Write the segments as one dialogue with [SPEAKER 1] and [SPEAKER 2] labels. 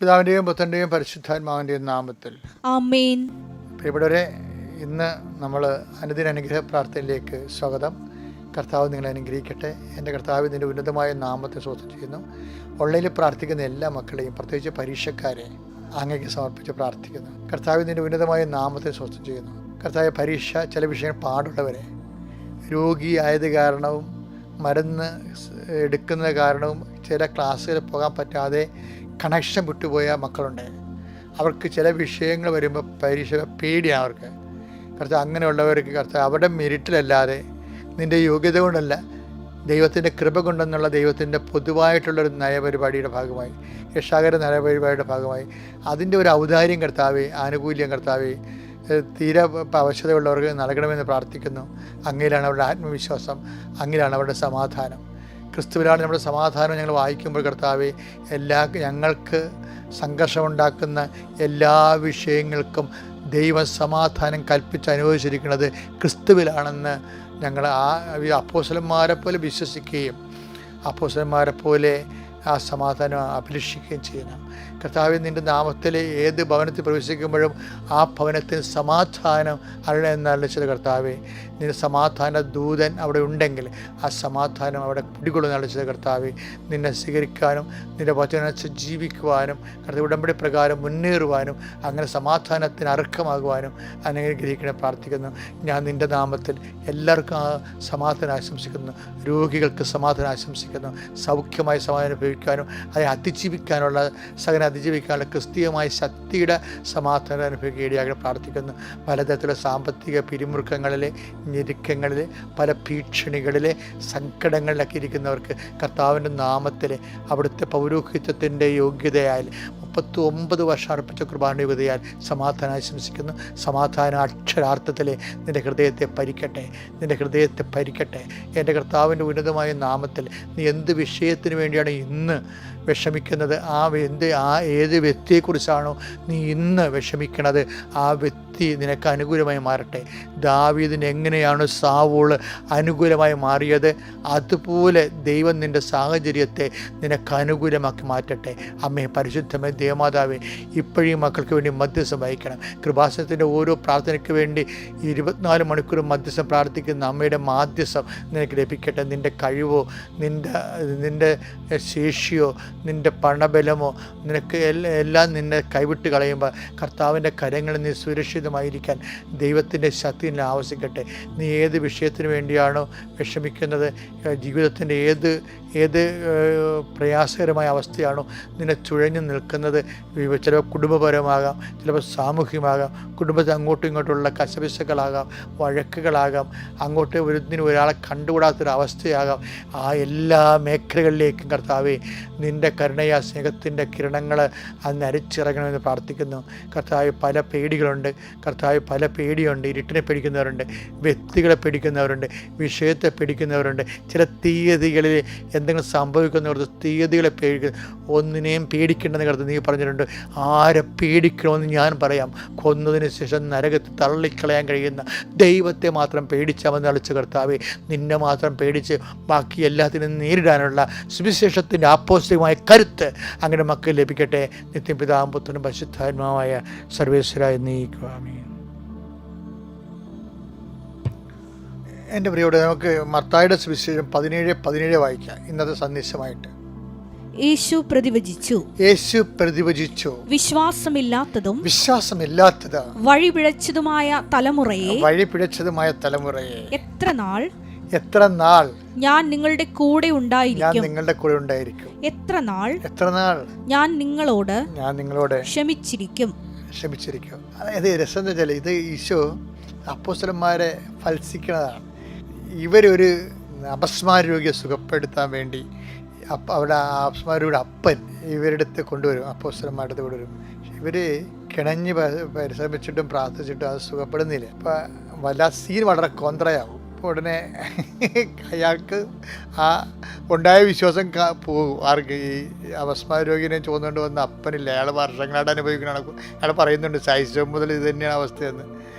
[SPEAKER 1] പിതാവിൻ്റെയും പുത്രൻ്റെയും പരിശുദ്ധാത്മാവിൻ്റെയും നാമത്തിൽ
[SPEAKER 2] ആമേൻ.
[SPEAKER 1] പ്രിയപ്പെട്ടവരെ, ഇന്ന് നമ്മൾ അനുദിന അനുഗ്രഹ പ്രാർത്ഥനയിലേക്ക് സ്വാഗതം. കർത്താവ് നിങ്ങളെ അനുഗ്രഹിക്കട്ടെ. എൻ്റെ കർത്താവ് ഇതിൻ്റെ ഉന്നതമായ നാമത്തെ സ്വസ്ഥം ചെയ്യുന്നു. ഓൺലൈനിൽ പ്രാർത്ഥിക്കുന്ന എല്ലാ മക്കളെയും, പ്രത്യേകിച്ച് പരീക്ഷക്കാരെ അങ്ങേക്ക് സമർപ്പിച്ച് പ്രാർത്ഥിക്കുന്നു. കർത്താവ് ഇതിൻ്റെ ഉന്നതമായ നാമത്തെ സ്വസ്ഥം ചെയ്യുന്നു. കർത്താവ് പരീക്ഷ ചില വിഷയങ്ങൾ പാടുള്ളവരെ, രോഗിയായത് കാരണവും മരുന്ന് എടുക്കുന്നത് കാരണവും ചില ക്ലാസ്സുകളിൽ പോകാൻ പറ്റാതെ കണക്ഷൻ വിട്ടുപോയ മക്കളുണ്ട്. അവർക്ക് ചില വിഷയങ്ങൾ വരുമ്പോൾ പരീക്ഷ പേടിയാണ് അവർക്ക്. കർത്താവ് അങ്ങനെയുള്ളവർക്ക് കർത്താവ് അവരുടെ മെരിറ്റിലല്ലാതെ, നിൻ്റെ യോഗ്യത കൊണ്ടല്ല, ദൈവത്തിൻ്റെ കൃപ കൊണ്ടെന്നുള്ള ദൈവത്തിൻ്റെ പൊതുവായിട്ടുള്ളൊരു നയപരിപാടിയുടെ ഭാഗമായി, രക്ഷാകര നയപരിപാടിയുടെ ഭാഗമായി അതിൻ്റെ ഒരു ഔദാര്യം കർത്താവേ, ആനുകൂല്യം കർത്താവേ, തീരെ അവശതയുള്ളവർക്ക് നൽകണമെന്ന് പ്രാർത്ഥിക്കുന്നു. അങ്ങയിലാണ് അവരുടെ ആത്മവിശ്വാസം, അങ്ങയിലാണ് അവരുടെ സമാധാനം. ക്രിസ്തുവിലാണ് നമ്മുടെ സമാധാനം. ഞങ്ങൾ വായിക്കുമ്പോൾ കർത്താവേ, ഞങ്ങൾക്ക് സംഘർഷമുണ്ടാക്കുന്ന എല്ലാ വിഷയങ്ങൾക്കും ദൈവം സമാധാനം കൽപ്പിച്ച് അനുഭവിച്ചിരിക്കുന്നത് ക്രിസ്തുവിലാണെന്ന് ഞങ്ങൾ അപ്പോസ്തലന്മാരെ പോലെ വിശ്വസിക്കുകയും അപ്പോസ്തലന്മാരെ പോലെ ആ സമാധാനം അഭിലഷിക്കുകയും ചെയ്യണം. കർത്താവേ, നിൻ്റെ നാമത്തിൽ ഏത് ഭവനത്തിൽ പ്രവേശിക്കുമ്പോഴും ആ ഭവനത്തിന് സമാധാനം അരുള എന്നറിയിച്ചത് കർത്താവേ. നിൻ്റെ സമാധാന ദൂതൻ അവിടെ ഉണ്ടെങ്കിൽ ആ സമാധാനം അവിടെ കുടികൊള്ളുന്ന അറിയിച്ചത് കർത്താവേ. നിന്നെ സ്വീകരിക്കാനും നിൻ്റെ വചനത്തെ ജീവിക്കുവാനും കർത്താവ് ഉടമ്പടി പ്രകാരം മുന്നേറുവാനും അങ്ങനെ സമാധാനത്തിന് അർഹമാകുവാനും അനുഗ്രഹിക്കണേ പ്രാർത്ഥിക്കുന്നു. ഞാൻ നിൻ്റെ നാമത്തിൽ എല്ലാവർക്കും ആ സമാധാനം ആശംസിക്കുന്നു. രോഗികൾക്ക് സമാധാനം ആശംസിക്കുന്നു. സൗഖ്യമായി സമാധാനം അനുഭവിക്കാനും അതിനെ അതിജീവിക്കാനുള്ള അതിജീവിക്കാനുള്ള ക്രിസ്തീയമായ ശക്തിയുടെ സമാധാനം അനുഭവിക്കുക ഇടയാകണം പ്രാർത്ഥിക്കുന്നു. പലതരത്തിലുള്ള സാമ്പത്തിക പിരിമുറുക്കങ്ങളിലെ, ഞെരുക്കങ്ങളിലെ, പല ഭീഷണികളിലെ, സങ്കടങ്ങളിലൊക്കെ ഇരിക്കുന്നവർക്ക് കർത്താവിൻ്റെ നാമത്തിൽ അവിടുത്തെ പൗരോഹിത്യത്തിൻ്റെ യോഗ്യതയാൽ 39 വർഷം അർപ്പിച്ച കുർബാന യോഗ്യതയാൽ സമാധാനം ആശംസിക്കുന്നു. സമാധാനം അക്ഷരാർത്ഥത്തിൽ നിൻ്റെ ഹൃദയത്തെ ഭരിക്കട്ടെ, നിൻ്റെ ഹൃദയത്തെ ഭരിക്കട്ടെ. എൻ്റെ കർത്താവിൻ്റെ ഉന്നതമായ നാമത്തിൽ നീ എന്ത് വിഷയത്തിന് വേണ്ടിയാണ് ഇന്ന് വിഷമിക്കുന്നത്, ഏത് വ്യക്തിയെക്കുറിച്ചാണോ നീ ഇന്ന് വിഷമിക്കുന്നത്, ആ വ്യക്തി നിനക്ക് അനുകൂലമായി മാറട്ടെ. ദാവീദിന് എങ്ങനെയാണ് സാവൂള് അനുകൂലമായി മാറിയത്, അതുപോലെ ദൈവം നിൻ്റെ സാഹചര്യത്തെ നിനക്ക് അനുകൂലമാക്കി മാറ്റട്ടെ. അമ്മേ, പരിശുദ്ധമേ, ദേവമാതാവേ, ഇപ്പോഴും മക്കൾക്ക് വേണ്ടി മധ്യസ്ഥം വഹിക്കണം. കൃപാസനത്തിൻ്റെ ഓരോ പ്രാർത്ഥനയ്ക്ക് വേണ്ടി 24 മണിക്കൂറും മധ്യസ്ഥം പ്രാർത്ഥിക്കുന്ന അമ്മയുടെ മാധ്യസ്ഥം നിനക്ക് ലഭിക്കട്ടെ. നിൻ്റെ കഴിവോ, നിൻ്റെ ശേഷിയോ, നിൻ്റെ പണബലമോ നിനക്ക് എല്ലാം നിന്നെ കൈവിട്ട് കളയുമ്പോൾ കർത്താവിൻ്റെ കരങ്ങളിൽ നീ സുരക്ഷിതമായിരിക്കാൻ ദൈവത്തിൻ്റെ ശക്തി നിന്നെ ആവശ്യിക്കട്ടെ. നീ ഏത് വിഷയത്തിന് വേണ്ടിയാണോ വിഷമിക്കുന്നത്, ജീവിതത്തിൻ്റെ ഏത് പ്രയാസകരമായ അവസ്ഥയാണോ നിന്നെ ചുഴഞ്ഞു നിൽക്കുന്നത്, ചിലപ്പോൾ കുടുംബപരമാകാം, ചിലപ്പോൾ സാമൂഹികമാകാം, കുടുംബത്തിൽ അങ്ങോട്ടും ഇങ്ങോട്ടുള്ള കശപിശകളാകാം, വഴക്കുകളാകാം, അങ്ങോട്ട് ഒരാളെ കണ്ടുകൂടാത്തൊരവസ്ഥയാകാം, ആ എല്ലാ മേഖലകളിലേക്കും കർത്താവേ നിൻ്റെ കരുണയാ സ്നേഹത്തിൻ്റെ കിരണങ്ങൾ അന്ന് അരിച്ചിറങ്ങണമെന്ന് പ്രാർത്ഥിക്കുന്നു. കർത്താവ്, പല പേടികളുണ്ട് കർത്താവ്, പല പേടിയുണ്ട്. ഇരുട്ടിനെ പേടിക്കുന്നവരുണ്ട്, വ്യക്തികളെ പേടിക്കുന്നവരുണ്ട്, വിഷയത്തെ പേടിക്കുന്നവരുണ്ട്, ചില തീയതികളിൽ എന്തെങ്കിലും സംഭവിക്കുന്നവർക്ക് തീയതികളെ ഒന്നിനെയും പേടിക്കേണ്ടെന്ന് കരുതി നീ പറഞ്ഞിട്ടുണ്ട്. ആരെ പേടിക്കണമെന്ന് ഞാൻ പറയാം. കൊന്നതിന് ശേഷം നരകത്തിൽ തള്ളിക്കളയാൻ കഴിയുന്ന ദൈവത്തെ മാത്രം പേടിച്ചാൽ മതി അളിച്ച കർത്താവേ. നിന്നെ മാത്രം പേടിച്ച് ബാക്കി എല്ലാത്തിനും നേരിടാനുള്ള സുവിശേഷത്തിൻ്റെ ആപ്പോസിറ്റീവായ കരുത്ത് അങ്ങനെ മക്കൾ ലഭിക്കട്ടെ. നിത്യം പിതാവും പുത്രനും പരിശുദ്ധാത്മാവായ സർവേശ്വരായ നീക്കുവാമേ. എൻ്റെ പ്രിയയോടെ, നമുക്ക് മത്തായിയുടെ സുവിശേഷം 17:17 വായിക്കാം ഇന്നത്തെ സന്ദേശമായിട്ട്.
[SPEAKER 2] യേശു പ്രതിവചിച്ചു, വിശ്വാസമില്ലാത്തതും വഴിപിഴച്ചതുമായ തലമുറയെ എത്ര നാൾ ഞാൻ നിങ്ങളുടെ കൂടെ ഉണ്ടായിരിക്കും, എത്ര നാൾ ഞാൻ നിങ്ങളോട് ക്ഷമിച്ചിരിക്കും.
[SPEAKER 1] അതായത് രസം എന്ന് വെച്ചാൽ, ഇത് ഈശോ അപ്പോസ്തലന്മാരെ ഫൽസിക്കുന്നതാണ്. ഇവരൊരു അപസ്മാര രോഗിയെ സുഖപ്പെടുത്താൻ വേണ്ടി അവിടെ അപസ്മാരയുടെ അപ്പൻ ഇവരുടെ അടുത്ത് കൊണ്ടുവരും, അപ്പോസ്തലന്മാരുടെ അടുത്ത് കൊണ്ടുവരും. ഇവർ കിണഞ്ഞ് പരിശ്രമിച്ചിട്ടും പ്രാർത്ഥിച്ചിട്ടും അത് സുഖപ്പെടുന്നില്ല. അപ്പം സീൻ വളരെ കോന്ത്രയാവും. അപ്പോൾ ഉടനെ അയാൾക്ക് ആ ഉണ്ടായ വിശ്വാസം പോകും. ആർക്ക്? ഈ അപസ്മാര രോഗിനെ ചോദിച്ചുകൊണ്ട് വന്ന അപ്പനില്ല, അയാൾ വർഷങ്ങളായിട്ട് അനുഭവിക്കണ. അയാൾ പറയുന്നുണ്ട് ശൈശവം മുതൽ ഇത് തന്നെയാണ് അവസ്ഥയെന്ന്.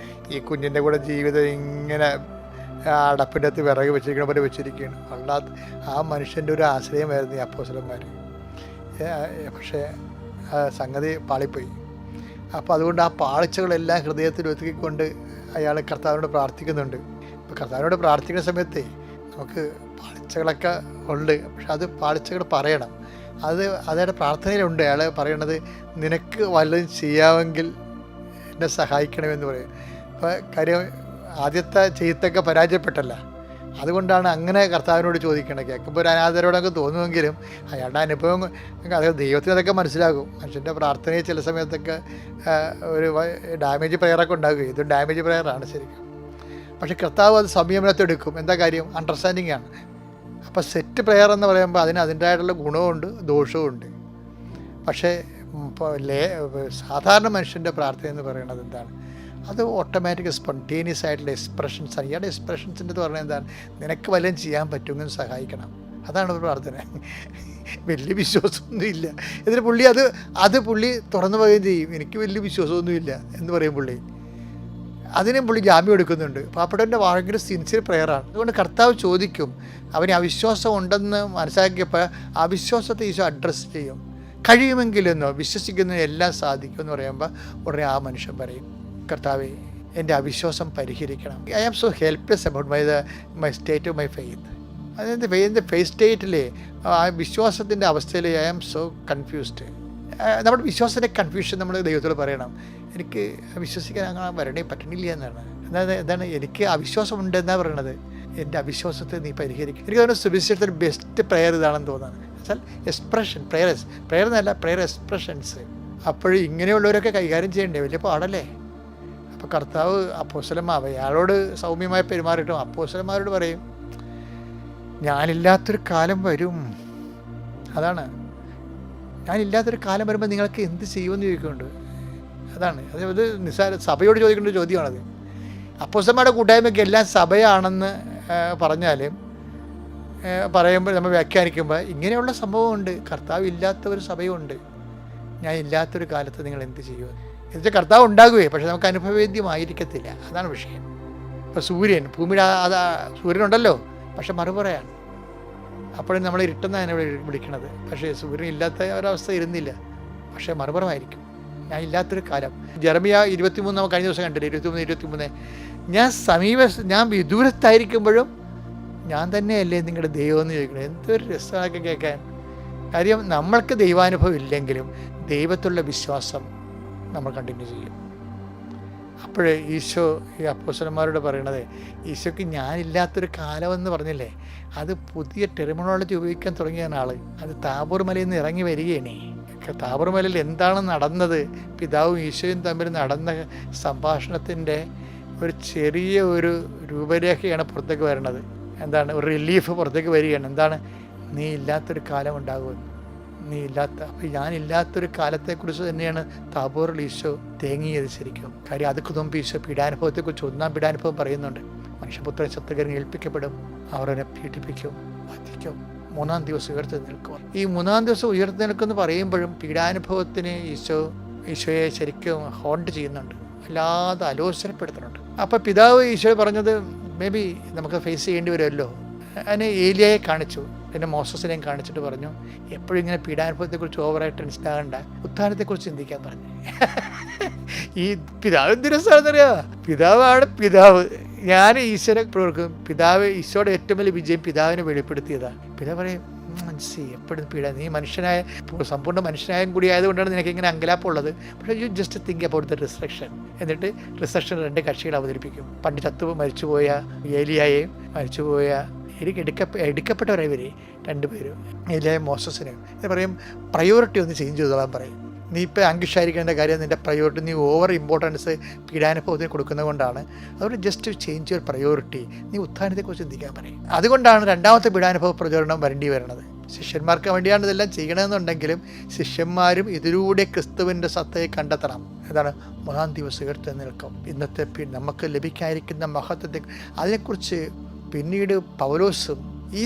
[SPEAKER 1] ഈ കുഞ്ഞിൻ്റെ കൂടെ ജീവിതം ഇങ്ങനെ അടപ്പിൻ്റെ അകത്ത് വിറക് വെച്ചിരിക്കണ പോലെ വെച്ചിരിക്കുകയാണ്. അല്ലാതെ ആ മനുഷ്യൻ്റെ ഒരു ആശ്രയമായിരുന്നു ഈ അപ്പോസ്തലന്മാർ. പക്ഷേ സംഗതി പാളിപ്പോയി. അപ്പോൾ അതുകൊണ്ട് ആ പാളിച്ചകളെല്ലാം ഹൃദയത്തിൽ ഒതുക്കിക്കൊണ്ട് അയാൾ കർത്താവിനോട് പ്രാർത്ഥിക്കുന്നുണ്ട്. ഇപ്പോൾ കർത്താവിനോട് പ്രാർത്ഥിക്കുന്ന സമയത്ത് നമുക്ക് പാളിച്ചകളൊക്കെ ഉണ്ട്, പക്ഷെ അത് പാളിച്ചകൾ പറയണം. അതായത് പ്രാർത്ഥനയിലുണ്ട്. അയാൾ പറയണത്, നിനക്ക് വല്ലതും ചെയ്യാമെങ്കിൽ എന്നെ സഹായിക്കണമെന്ന് പറയും. അപ്പോൾ കാര്യം ആദ്യത്തെ ചെയ്ത്തൊക്കെ പരാജയപ്പെട്ടല്ല, അതുകൊണ്ടാണ് അങ്ങനെ കർത്താവിനോട് ചോദിക്കേണ്ടത്. കേൾക്കുമ്പോൾ ഒരു അനാഥരോടൊക്കെ തോന്നുമെങ്കിലും അയാളുടെ അനുഭവം അത് ദൈവത്തിന് അതൊക്കെ മനസ്സിലാകും. മനുഷ്യൻ്റെ പ്രാർത്ഥനയിൽ ചില സമയത്തൊക്കെ ഒരു ഡാമേജ് പ്രയറൊക്കെ ഉണ്ടാകുകയും ഇതൊരു ഡാമേജ് പ്രയറാണ് ശരിക്കും. പക്ഷേ കർത്താവ് അത് സംയമനത്തെടുക്കും. എന്താ കാര്യം? അണ്ടർസ്റ്റാൻഡിങ് ആണ്. അപ്പോൾ സെറ്റ് പ്രയർ എന്ന് പറയുമ്പോൾ അതിന് അതിൻ്റെതായിട്ടുള്ള ഗുണവുമുണ്ട് ദോഷവുമുണ്ട്. പക്ഷേ സാധാരണ മനുഷ്യൻ്റെ പ്രാർത്ഥന എന്ന് പറയുന്നത് എന്താണ്? അത് ഓട്ടോമാറ്റിക് സ്പോണ്ടേനിയസ് ആയിട്ടുള്ള എക്സ്പ്രഷൻസാണ്. ഇയാളുടെ എക്സ്പ്രഷൻസിൻ്റെ എന്ന് പറഞ്ഞാൽ എന്താണ്? നിനക്ക് വല്ലതും ചെയ്യാൻ പറ്റുമെങ്കിൽ സഹായിക്കണം. അതാണ് ഒരു പ്രാർത്ഥന. വലിയ വിശ്വാസമൊന്നുമില്ല. എന്നിട്ട് പുള്ളി അത് പുള്ളി തുറന്നു പറയുകയും ചെയ്യും, എനിക്ക് വലിയ വിശ്വാസമൊന്നുമില്ല എന്ന് പറയും പുള്ളി. അതിനും പുള്ളി ജാമ്യം എടുക്കുന്നുണ്ട്. പാപ്പടൻ്റെ ഭയങ്കര സിൻസിയർ പ്രയറാണ്. അതുകൊണ്ട് കർത്താവ് ചോദിക്കും, അവന് അവിശ്വാസം ഉണ്ടെന്ന് മനസ്സിലാക്കിയപ്പോൾ അവിശ്വാസത്തെ ഈശോ അഡ്രസ്സ് ചെയ്യും. കഴിയുമെങ്കിലെന്നോ വിശ്വസിക്കുന്നതിന് എല്ലാം സാധിക്കും എന്ന് പറയുമ്പോൾ ഉടനെ ആ മനുഷ്യൻ പറയും, കർത്താവേ, എൻ്റെ അവിശ്വാസം പരിഹരിക്കണം. I am so helpless about my state of my faith. അതായത് എൻ്റെ ഫെയ്ത്ത് സ്റ്റേറ്റിലെ ആ വിശ്വാസത്തിൻ്റെ അവസ്ഥയിൽ ഐ ആം സോ കൺഫ്യൂസ്ഡ്. നമ്മുടെ വിശ്വാസത്തിൻ്റെ കൺഫ്യൂഷൻ നമ്മൾ ദൈവത്തോട് പറയണം. എനിക്ക് വിശ്വസിക്കാൻ അങ്ങനെ വരണേ പറ്റണില്ല എന്നാണ്. എന്താണ് എനിക്ക് അവിശ്വാസം ഉണ്ടെന്നാണ് പറയണത്. എൻ്റെ അവിശ്വാസത്തെ നീ പരിഹരിക്കും. എനിക്ക് തോന്നുന്നു സുവിശേഷത്തിൽ ബെസ്റ്റ് പ്രയർ ഇതാണെന്ന് തോന്നുന്നത്. വെച്ചാൽ എക്സ്പ്രഷൻ, പ്രയർ എന്നല്ല, പ്രയർ എക്സ്പ്രഷൻസ്. അപ്പോഴും ഇങ്ങനെയുള്ളവരൊക്കെ കൈകാര്യം ചെയ്യണ്ടേ? വലിയ പാടല്ലേ? അപ്പോൾ കർത്താവ് അപ്പോസ്തലന്മാർ അയാളോട് സൗമ്യമായി പെരുമാറിയിട്ടും അപ്പോസ്തലന്മാരോട് പറയും, ഞാനില്ലാത്തൊരു കാലം വരും. അതാണ്, ഞാനില്ലാത്തൊരു കാലം വരുമ്പോൾ നിങ്ങൾക്ക് എന്ത് ചെയ്യുമെന്ന് ചോദിക്കുന്നുണ്ട്. അതാണ് അത് നിസ്സാര സഭയോട് ചോദിക്കേണ്ട ഒരു ചോദ്യമാണത്. അപ്പോസ്തലന്മാരുടെ കൂട്ടായ്മയ്ക്ക് എല്ലാം സഭയാണെന്ന് പറഞ്ഞാലും പറയുമ്പോൾ നമ്മൾ വ്യാഖ്യാനിക്കുമ്പോൾ ഇങ്ങനെയുള്ള സംഭവമുണ്ട്. കർത്താവ് ഇല്ലാത്ത ഒരു സഭയുണ്ട്. ഞാൻ ഇല്ലാത്തൊരു കാലത്ത് നിങ്ങൾ എന്ത് ചെയ്യുമെന്ന് എന്നുവെച്ചാൽ കർത്താവ് ഉണ്ടാകുകയെ, പക്ഷെ നമുക്ക് അനുഭവവേദ്യമായിരിക്കത്തില്ല. അതാണ് വിഷയം. ഇപ്പോൾ ഭൂമിയുടെ സൂര്യനുണ്ടല്ലോ, പക്ഷെ മറുപറയാണ്. അപ്പോഴും നമ്മൾ ഇരുട്ടെന്നാണ് വിളിക്കണത്. പക്ഷേ സൂര്യൻ ഇല്ലാത്ത ഒരവസ്ഥ ഇരുന്നില്ല, പക്ഷേ മറുപറമായിരിക്കും. ഞാൻ ഇല്ലാത്തൊരു കാലം. ജെറമിയ 23 നമുക്ക് കഴിഞ്ഞ ദിവസം കണ്ടില്ലേ, 23 ഞാൻ വിദൂരത്തായിരിക്കുമ്പോഴും ഞാൻ തന്നെയല്ലേ നിങ്ങളുടെ ദൈവം എന്ന് ചോദിക്കണം. എന്തൊരു രസമൊക്കെ കേൾക്കാൻ. കാര്യം നമ്മൾക്ക് ദൈവാനുഭവം ഇല്ലെങ്കിലും ദൈവത്തിലുള്ള വിശ്വാസം നമ്മൾ കണ്ടിന്യൂ ചെയ്യും. അപ്പോഴേ ഈശോ ഈ അപ്പോസ്തലന്മാരോട് പറയണത്, ഈശോയ്ക്ക് ഞാനില്ലാത്തൊരു കാലമെന്ന് പറഞ്ഞില്ലേ, അത് പുതിയ ടെർമിനോളജി ഉപയോഗിക്കാൻ തുടങ്ങിയാണ് ആൾ. അത് താബോർ മലയിൽ നിന്ന് ഇറങ്ങി വരികയാണ്. താബോർ മലയിൽ എന്താണ് നടന്നത്? പിതാവും ഈശോയും തമ്മിൽ നടന്ന സംഭാഷണത്തിൻ്റെ ഒരു ചെറിയ ഒരു രൂപരേഖയാണ് പുറത്തേക്ക് വരുന്നത്. എന്താണ്? ഒരു റിലീഫ് പുറത്തേക്ക് വരികയാണ്. എന്താണ്? നീ ഇല്ലാത്തൊരു കാലം ഉണ്ടാകുമെന്ന്. അപ്പോൾ ഞാനില്ലാത്തൊരു കാലത്തെക്കുറിച്ച് തന്നെയാണ് താബോറിൽ ഈശോ തേങ്ങിയത് ശരിക്കും. കാര്യം അതൊക്കെ മുമ്പ് ഈശോ പീഡാനുഭവത്തെക്കുറിച്ച് 1-ാം പീഡാനുഭവം പറയുന്നുണ്ട്. മനുഷ്യപുത്രൻ ശത്രുക്കളിൽ ഏൽപ്പിക്കപ്പെടും, അവർ എന്നെ പീഡിപ്പിക്കും, വധിക്കും, 3-ാം ദിവസം ഉയർത്തി നിൽക്കും. ഈ 3-ാം ദിവസം ഉയർത്തി നിൽക്കുമെന്ന് പറയുമ്പോഴും പീഡാനുഭവത്തിന് ഈശോയെ ശരിക്കും ഹോണ്ട് ചെയ്യുന്നുണ്ട്, അല്ലാതെ ആലോചനപ്പെടുത്തുന്നുണ്ട്. അപ്പോൾ പിതാവ് ഈശോ പറഞ്ഞത് മേ ബി നമുക്ക് ഫേസ് ചെയ്യേണ്ടി വരുമല്ലോ. അതിന് ഏലിയയെ കാണിച്ചു, പിന്നെ മോസസിനെയും കാണിച്ചിട്ട് പറഞ്ഞു, എപ്പോഴും ഇങ്ങനെ പീഡാനുഭവത്തെക്കുറിച്ച് ഓവറായിട്ട് ടെൻഷനാകണ്ട, ഉത്ഥാനത്തെക്കുറിച്ച് ചിന്തിക്കാൻ പറഞ്ഞു. ഈ പിതാവ് എന്തിനറിയാ? പിതാവാണ് പിതാവ്. ഞാൻ ഈശ്വര പ്രവർക്കും. ഈശോയുടെ ഏറ്റവും വലിയ വിജയം പിതാവിനെ വെളിപ്പെടുത്തിയതാണ്. പിതാവ് പറയും, എപ്പോഴും നീ മനുഷ്യനായ സമ്പൂർണ്ണ മനുഷ്യനായും കൂടി ആയതുകൊണ്ടാണ് നിനക്ക് ഇങ്ങനെ അങ്കലാപ്പുള്ളത്. പക്ഷേ you just think about the resurrection. എന്നിട്ട് റിസറക്ഷൻ 2 കക്ഷികൾ അവതരിപ്പിക്കും. പണ്ട് മരിച്ചുപോയ ഏലിയായെയും മരിച്ചുപോയ എടുക്കപ്പെട്ടവരായി ഇവർ 2 പേരും, ഏലിയായും മോസസിനെയും. എന്ന് പറയും, പ്രയോറിറ്റി ഒന്ന് ചേഞ്ച് ചെയ്തോളാൻ പറയും. നീ ഇപ്പോൾ അങ്കിഷായിരിക്കേണ്ട കാര്യം നിൻ്റെ പ്രയോറിറ്റി നീ ഓവർ ഇമ്പോർട്ടൻസ് പീഡാനുഭവത്തിന് കൊടുക്കുന്നത് കൊണ്ടാണ്. അതുകൊണ്ട് ജസ്റ്റ് ചേഞ്ച് യുവർ പ്രയോറിറ്റി. നീ ഉത്ഥാനത്തെക്കുറിച്ച് ചിന്തിക്കാൻ പറയും. അതുകൊണ്ടാണ് 2-ാമത്തെ പീഡാനുഭവ പ്രചോദനം വരേണ്ടി വരുന്നത്. ശിഷ്യന്മാർക്ക് വേണ്ടിയാണ് ഇതെല്ലാം ചെയ്യണമെന്നുണ്ടെങ്കിലും ശിഷ്യന്മാരും ഇതിലൂടെ ക്രിസ്തുവിൻ്റെ സത്തയെ കണ്ടെത്തണം. എന്താണ്? 3-ാം ദിവസം ഉയർത്തി നിൽക്കും. ഇന്നത്തെ നമുക്ക് ലഭിക്കാതിരിക്കുന്ന മഹത്വത്തെ അതിനെക്കുറിച്ച് പിന്നീട് പൗലോസും ഈ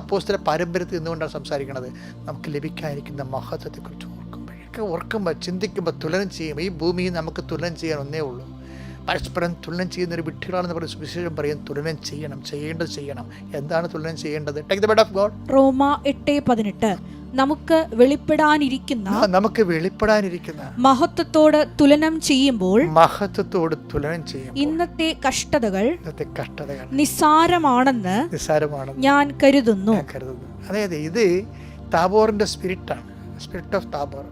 [SPEAKER 1] അപ്പോസ്തല പാരമ്പര്യത്തിൽ നിന്നുകൊണ്ടാണ് സംസാരിക്കുന്നത്. നമുക്ക് ലഭിക്കാതിരിക്കുന്ന മഹത്വത്തെക്കുറിച്ച് ഓർക്കുമ്പോൾ ചിന്തിക്കുമ്പോൾ തുലനം ചെയ്യും. ഈ ഭൂമിയിൽ നമുക്ക് തുലനം ചെയ്യാൻ ഒന്നേ ഉള്ളൂ. പരസ്പരം തുലനം ചെയ്യുന്നൊരു വിഡ്ഢികളാണെന്ന് പറഞ്ഞ് സുവിശേഷം പറയും. തുലനം ചെയ്യണം, ചെയ്യേണ്ടത് ചെയ്യണം. എന്താണ് തുലനം ചെയ്യേണ്ടത്? Take the bed of God.
[SPEAKER 2] റോമ 8:18. നമുക്ക് വെളിപ്പെടാനിരിക്കുന്ന മഹത്വത്തോട് തുലനം ചെയ്യുമ്പോൾ ഇന്നത്തെ കഷ്ടതകൾ നിസ്സാരമാണെന്ന് ഞാൻ കരുതുന്നു.
[SPEAKER 1] അതായത് ഇത് താബോറിന്റെ സ്പിരിറ്റാണ്, സ്പിരിറ്റ് ഓഫ് താബോർ.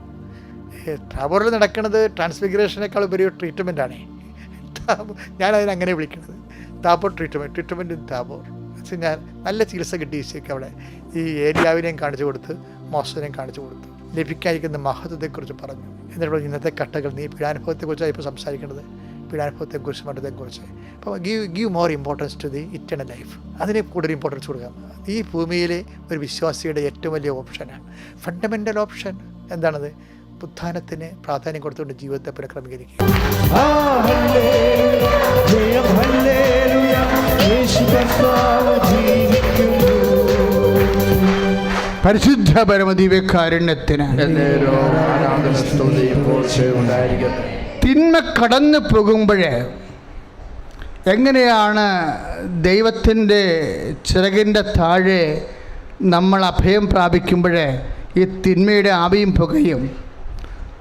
[SPEAKER 1] താബോറിൽ നടക്കുന്നത് ട്രാൻസ്ഫിഗറേഷനേക്കാൾ ഉപരി ട്രീറ്റ്മെൻ്റ് ആണ്. ഞാനതിനങ്ങനെ വിളിക്കുന്നത് താബോർ ട്രീറ്റ്മെൻറ്റ് ഇൻ താബോർ. ഞാൻ നല്ല ചികിത്സ കിട്ടി ഈശോയ്ക്ക് അവിടെ. ഈ ഏരിയാവിനെയും കാണിച്ചു കൊടുത്ത്, മോശത്തിനെയും കാണിച്ചു കൊടുത്തു, ലഭിക്കാതിരിക്കുന്ന മഹത്വത്തെക്കുറിച്ച് പറഞ്ഞു. എന്നിട്ട് ഇന്നത്തെ കട്ടകൾ, നീ പീഡാനുഭവത്തെക്കുറിച്ചാണ് ഇപ്പോൾ സംസാരിക്കുന്നത്, പീഡാനുഭവത്തെക്കുറിച്ച് മരണത്തെക്കുറിച്ച്. അപ്പോൾ give more importance to the eternal life. അതിന് കൂടുതൽ ഇമ്പോർട്ടൻസ് കൊടുക്കാം. ഈ ഭൂമിയിലെ ഒരു വിശ്വാസിയുടെ ഏറ്റവും വലിയ ഓപ്ഷനാണ്, ഫണ്ടമെൻ്റൽ ഓപ്ഷൻ. എന്താണത്? ഉത്ഥാനത്തിന് പ്രാധാന്യം കൊടുത്തുകൊണ്ട് ജീവിതത്തെ പുനഃക്രമീകരിക്കുക.
[SPEAKER 3] പരിശുദ്ധ പരമദിവ്യകാരുണ്യത്തിന് തിന്മ കടന്നു പോകുമ്പോഴേ എങ്ങനെയാണ് ദൈവത്തിൻ്റെ ചിറകിൻ്റെ താഴെ നമ്മൾ അഭയം പ്രാപിക്കുമ്പോഴേ ഈ തിന്മയുടെ ആവിയും പുകയും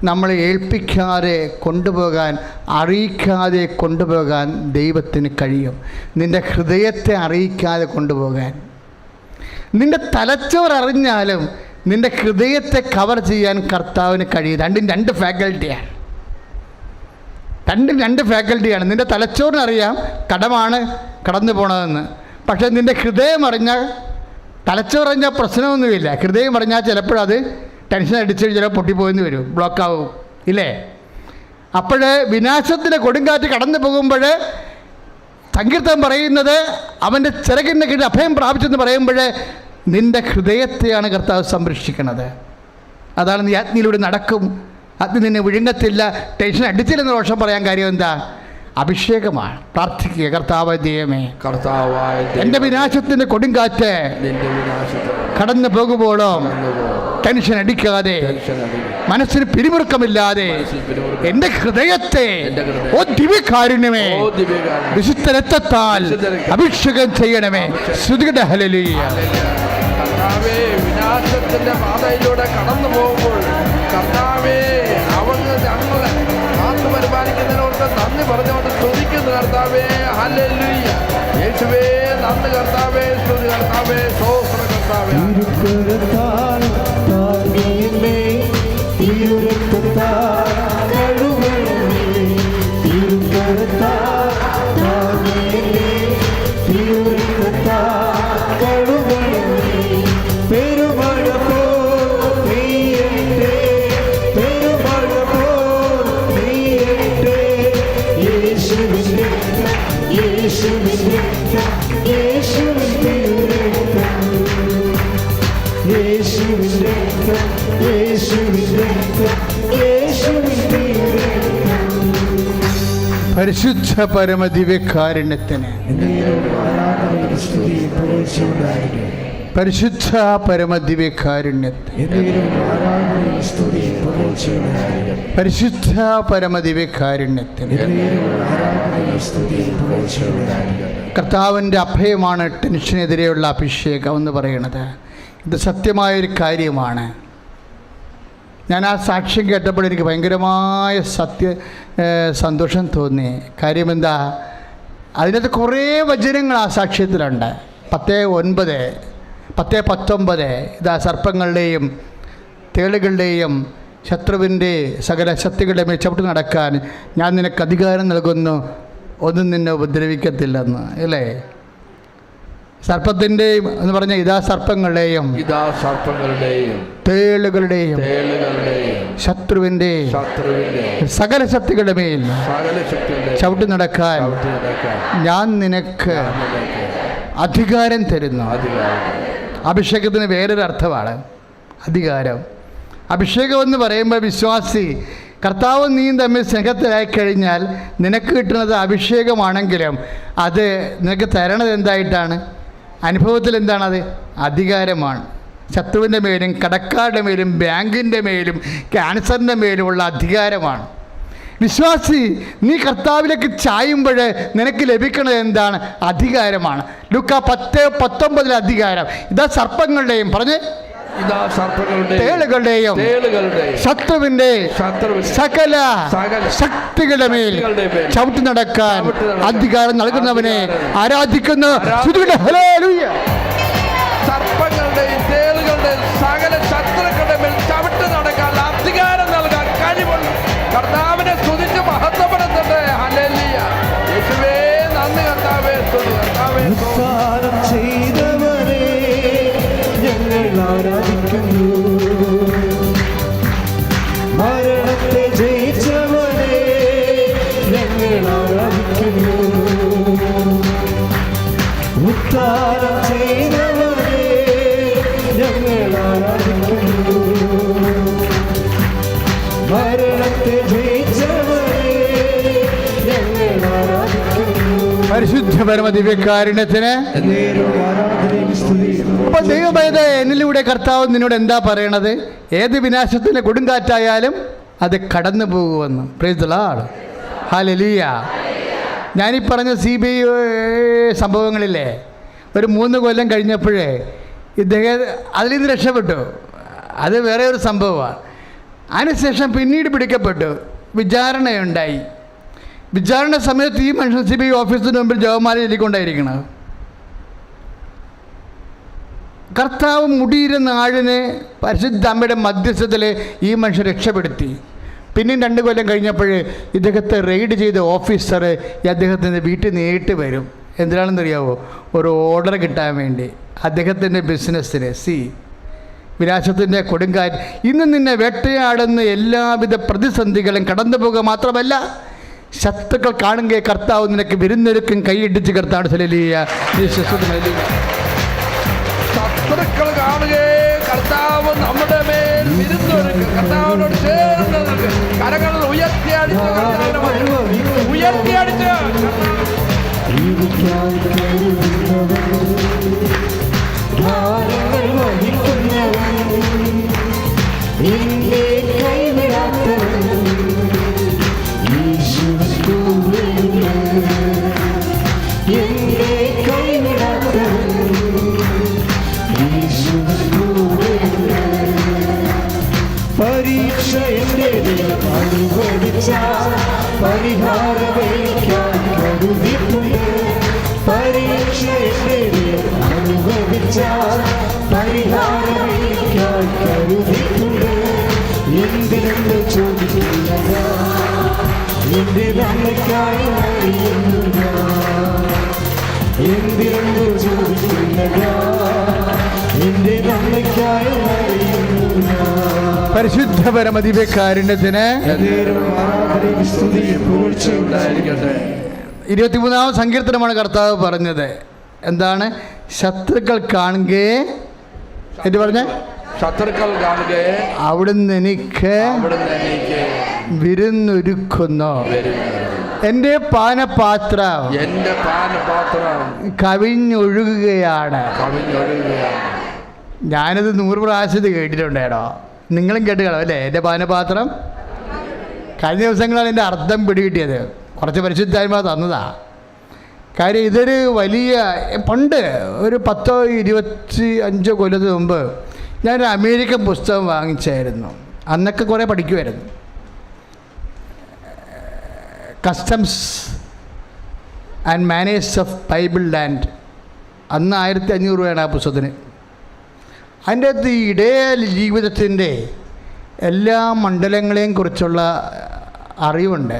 [SPEAKER 3] നമ്മളെ ഏൽപ്പിക്കാതെ കൊണ്ടുപോകാൻ, അറിയിക്കാതെ കൊണ്ടുപോകാൻ ദൈവത്തിന് കഴിയും. നിൻ്റെ ഹൃദയത്തെ അറിയിക്കാതെ കൊണ്ടുപോകാൻ. നിൻ്റെ തലച്ചോറ് അറിഞ്ഞാലും നിൻ്റെ ഹൃദയത്തെ കവർ ചെയ്യാൻ കർത്താവിന് കഴിയും. രണ്ടും രണ്ട് ഫാക്കൽറ്റിയാണ്. നിൻ്റെ തലച്ചോറിനറിയാം കടമാണ് കടന്നു പോണതെന്ന്. പക്ഷേ നിൻ്റെ ഹൃദയം അറിഞ്ഞാൽ, തലച്ചോററിഞ്ഞാൽ പ്രശ്നമൊന്നുമില്ല. ഹൃദയം അറിഞ്ഞാൽ ചിലപ്പോഴത് ടെൻഷൻ അടിച്ച് ചിലപ്പോൾ പൊട്ടിപ്പോയെന്ന് വരും, ബ്ലോക്കാവും, ഇല്ലേ? അപ്പോൾ വിനാശത്തിൻ്റെ കൊടുങ്കാറ്റ് കടന്നു പോകുമ്പോൾ സങ്കീർത്തനം പറയുന്നത് അവൻ്റെ ചിറകിൻ്റെ കീഴിൽ അഭയം പ്രാപിച്ചെന്ന് പറയുമ്പോൾ നിൻ്റെ ഹൃദയത്തെയാണ് കർത്താവ് സംരക്ഷിക്കുന്നത്. അതാണ് നീ അഗ്നിയിലൂടെ നടക്കും, അഗ്നി നിന്നെ വിഴുങ്ങത്തില്ല, ടെൻഷൻ അടിച്ചില്ലെന്ന് ദോഷം പറയാൻ കാര്യം എന്താ? അഭിഷേകമാണ്. പ്രാർത്ഥിക്കുക, കർത്താവായ ദൈവമേ, എൻ്റെ വിനാശത്തിൻ്റെ കൊടുങ്കാറ്റ് കടന്നു പോകുമ്പോഴും ടെൻഷൻ അടിക്കാതെ, മനസ്സിന് പിരിമുറുക്കമില്ലാതെ എൻ്റെ ഹൃദയത്തെ ഓ ദിവ്യകാരുണ്യമേ വിശുദ്ധ രക്തത്താൽ അഭിഷേകം ചെയ്യണമേ. ശ്രുതികട ഹല്ലേലൂയ.
[SPEAKER 4] വിനാശത്തിന്റെ പാതയിലൂടെ കടന്നു പോകുമ്പോൾ കർത്താവേ, അവിടുന്ന് ഞങ്ങളെ കാത്തു പരിപാലിക്കുന്നതിനോട് നന്ദി പറഞ്ഞുകൊണ്ട് സ്തുതിക്കുന്നു കർത്താവേ. ഹല്ലേലൂയ. യേശുവേ നന്ദി കർത്താവേ, സ്തുതി കർത്താവേ, സ്തോത്രം കർത്താവേ.
[SPEAKER 3] പരിശുദ്ധ പരമദിവ്യകാരുണ്യത്തിന്, പരിശുദ്ധ പരമദിവ്യകാരുണ്യത്തിന്, പരിശുദ്ധ പരമദിവ്യകാരുണ്യത്തിന്. കർത്താവിൻ്റെ അഭയമാണ് ടെൻഷനെതിരെയുള്ള അഭിഷേകം എന്ന് പറയുന്നത്. ഇത് സത്യമായൊരു കാര്യമാണ്. ഞാൻ ആ സാക്ഷ്യം കേട്ടപ്പോൾ എനിക്ക് ഭയങ്കരമായ സന്തോഷം തോന്നി. കാര്യമെന്താ? അതിനകത്ത് കുറേ വചനങ്ങൾ ആ സാക്ഷ്യത്തിലുണ്ട്. 10:9, 10:19 ഇതാ സർപ്പങ്ങളുടെയും തേളുകളുടെയും ശത്രുവിൻ്റെ സകല ശക്തികളുടെ മേൽ ചവിട്ടി നടക്കാൻ ഞാൻ നിനക്ക് അധികാരം നൽകുന്നു, ഒന്നും നിന്നെ ഉപദ്രവിക്കത്തില്ലെന്ന്, അല്ലേ? സർപ്പത്തിൻ്റെയും എന്ന് പറഞ്ഞ ഇതാ സർപ്പങ്ങളുടെയും തേളുകളുടെയും ശത്രുവിൻ്റെ സകല ശക്തികളുടെ മേൽ ചവിട്ടി നടക്കാൻ ഞാൻ നിനക്ക് അധികാരം തരുന്നു. അഭിഷേകത്തിന് വേറൊരു അർത്ഥമാണ് അധികാരം. അഭിഷേകം എന്ന് പറയുമ്പോൾ വിശ്വാസി കർത്താവും നീയും തമ്മിൽ സ്നേഹത്തിലായി കഴിഞ്ഞാൽ നിനക്ക് കിട്ടുന്നത് അഭിഷേകമാണെങ്കിലും അത് നിനക്ക് തരണത് എന്തായിട്ടാണ്? അനുഭവത്തിൽ എന്താണത്? അധികാരമാണ്. ശത്രുവിൻ്റെ മേലും കടക്കാരുടെ മേലും ബാങ്കിൻ്റെ മേലും ക്യാൻസറിൻ്റെ മേലുമുള്ള അധികാരമാണ്. വിശ്വാസി നീ കർത്താവിലേക്ക് ചായുമ്പോൾ നിനക്ക് ലഭിക്കുന്നത് എന്താണ്? അധികാരമാണ്. ലൂക്കാ 10:19 അധികാരം. ഇതാ സർപ്പങ്ങളുടെയും പറഞ്ഞ്
[SPEAKER 4] ഇതാ സർപ്പങ്ങളുടെയും
[SPEAKER 3] തേളുകളുടെയും ശത്രുവിന്റെ സകല ശക്തികളുടെ മേൽ ചവിട്ടി നടക്കാൻ അധികാരം നൽകുന്നവനെ ആരാധിക്കുന്നു.
[SPEAKER 4] സർപ്പങ്ങളുടെയും തേളുകളുടെയും സകല ശത്രുക്കളുടെ മേൽ ചവിട്ടി നടക്കാൻ അധികാരം നൽകാൻ കഴിവുള്ള കർത്താവിനെ സ്തുതിച്ച് മഹത്വപ്പെടുത്തുന്നുണ്ട്. ഹല്ലേലൂയ. യേശുവേ നന്ദി കർത്താവേ, സ്തുതി കർത്താവേ.
[SPEAKER 5] ചെയ്തവരെ ഞങ്ങൾ ആരാധിക്കുന്നു. മരണത്തെ ജയിച്ചവരെ ഞങ്ങൾ ആരാധിക്കുന്നു. ഉദ്ധാരം ചെയ്തവരെ ഞങ്ങൾ ആരാധിക്കുന്നു. മരണത്തെ ജയിച്ചവരെ ഞങ്ങൾ ആരാധിക്കുന്നു.
[SPEAKER 3] പരിശുദ്ധ പരമദിവ്യകാരുണ്യത്തിന്. അപ്പൊ ദൈവമേത് എന്നിലൂടെ കർത്താവ് നിന്നോട് എന്താ പറയണത്? ഏത് വിനാശത്തിന്റെ കൊടുങ്കാറ്റായാലും അത് കടന്നു പോകുമെന്ന്. Praise the Lord. ഹല്ലേലൂയ. ഞാനീ പറഞ്ഞ CBI സംഭവങ്ങളില്ലേ, ഒരു 3 കൊല്ലം കഴിഞ്ഞപ്പോഴേ ഇദ്ദേഹം അതിൽ നിന്ന് രക്ഷപ്പെട്ടു. അത് വേറെ ഒരു സംഭവമാണ്. അതിനുശേഷം പിന്നീട് പിടിക്കപ്പെട്ടു, വിചാരണയുണ്ടായി. വിചാരണ സമയത്ത് ഈ മനുഷ്യൻ CBI ഓഫീസിന് മുമ്പിൽ ജപമാല ചൊല്ലിക്കൊണ്ടായിരിക്കണം. കർത്താവ് മുടിയിരുന്ന ആളിനെ പരിശുദ്ധ അമ്മയുടെ മധ്യസ്ഥത്തിൽ ഈ മനുഷ്യൻ രക്ഷപ്പെടുത്തി. പിന്നെയും 2 കൊല്ലം കഴിഞ്ഞപ്പോൾ ഇദ്ദേഹത്തെ റെയ്ഡ് ചെയ്ത ഓഫീസർ അദ്ദേഹത്തിൻ്റെ വീട്ടിൽ നേരിട്ട് വരും. എന്തിനാണെന്നറിയാവോ? ഒരു ഓർഡർ കിട്ടാൻ വേണ്ടി അദ്ദേഹത്തിൻ്റെ ബിസിനസ്സിന്. വിനാശത്തിൻ്റെ കൊടുങ്കാറ്റ് ഇന്ന് നിന്നെ വേട്ടയാടുന്ന എല്ലാവിധ പ്രതിസന്ധികളും കടന്നു പോകുക മാത്രമല്ല, ശത്രുക്കൾ കാണുക കർത്താവ് നിനക്ക് വിരുന്നൊരുക്കും. കൈയിടിച്ച് കർത്താവ്
[SPEAKER 4] ശത്രുക്കൾ കാണുകേ കർത്താവ് നമ്മുടെ മേൽ വിരുന്നൊരുക്കും. കർത്താവിനോട് ചേർന്ന് കരങ്ങൾ ഉയർത്തിയടിച്ച്
[SPEAKER 5] പരീക്ഷ എൻ്റെ അനുവദിച്ച പരിഹാരമേക്കാൻ കരുതിയിട്ടുണ്ട്. പരീക്ഷ എൻ്റെ അനുവദിച്ച പരിഹാരമേക്കാൻ കരുതിയിട്ടുണ്ട്. എന്തിനെന്ന് ചോദിക്കില്ല, എൻ്റെ നന്മയ്ക്കായി അറിയുന്നില്ല. എന്തിനെന്ന് ചോദിക്കില്ല, എൻ്റെ നന്മയ്ക്കായി അറിയുന്നില്ല.
[SPEAKER 3] പരിശുദ്ധ പരമദിവ്യകാരുണ്യത്തിന് 23-ാം സങ്കീർത്തനമാണ് കർത്താവ് പറഞ്ഞത്. എന്താണ്? ശത്രുക്കൾ കാണുകേ എന്ന് പറഞ്ഞ
[SPEAKER 4] ശത്രുക്കൾ കാണുകേ
[SPEAKER 3] അവിടുന്ന് എനിക്ക് വിരുന്നൊരുക്കുന്നു. എൻ്റെ പാനപാത്രം കവിഞ്ഞൊഴുകുകയാണ്. ഞാനത് 100 പ്രാവശ്യം കേട്ടിട്ടുണ്ടേടോ. നിങ്ങളും കേട്ട് കാണും അല്ലേ? എൻ്റെ പാനപാത്രം. കഴിഞ്ഞ ദിവസങ്ങളാണ് എൻ്റെ അർത്ഥം പിടികിട്ടിയത്. കുറച്ച് പരിശുദ്ധാത്മാവ് തന്നതാ. കാര്യം ഇതൊരു വലിയ പണ്ട് ഒരു 10-25 കൊല്ലത്തിന് മുമ്പ് ഞാനൊരു അമേരിക്കൻ പുസ്തകം വാങ്ങിച്ചായിരുന്നു. അന്നൊക്കെ കുറേ പഠിക്കുമായിരുന്നു. Customs and manners of Bible land. അന്ന് 1500 രൂപയാണ് ആ പുസ്തകത്തിന്. അതിൻ്റെ അകത്ത് ഈ ഇടയ ജീവിതത്തിൻ്റെ എല്ലാ മണ്ഡലങ്ങളെയും കുറിച്ചുള്ള അറിവുണ്ട്.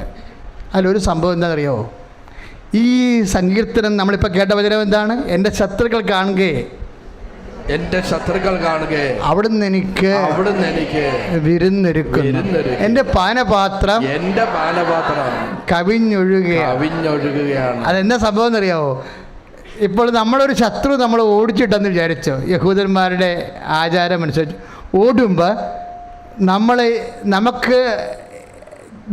[SPEAKER 3] അതിലൊരു സംഭവം എന്താണെന്നറിയോ? ഈ സങ്കീർത്തനം നമ്മളിപ്പോൾ കേട്ട വചനം എന്താണ്? എൻ്റെ ശത്രുക്കൾ കാണുകയെ അവിടുന്ന് എനിക്ക് വിരുന്നൊരുക്കുന്നു. എൻ്റെ പാനപാത്രം കവിഞ്ഞൊഴുകുകയാണ്. അതെന്താ സംഭവം എന്നറിയാവോ? ഇപ്പോൾ നമ്മളൊരു ശത്രു നമ്മൾ ഓടിച്ചിട്ടെന്ന് വിചാരിച്ചോ, യഹൂദന്മാരുടെ ആചാരം അനുസരിച്ച് ഓടുമ്പോൾ നമുക്ക്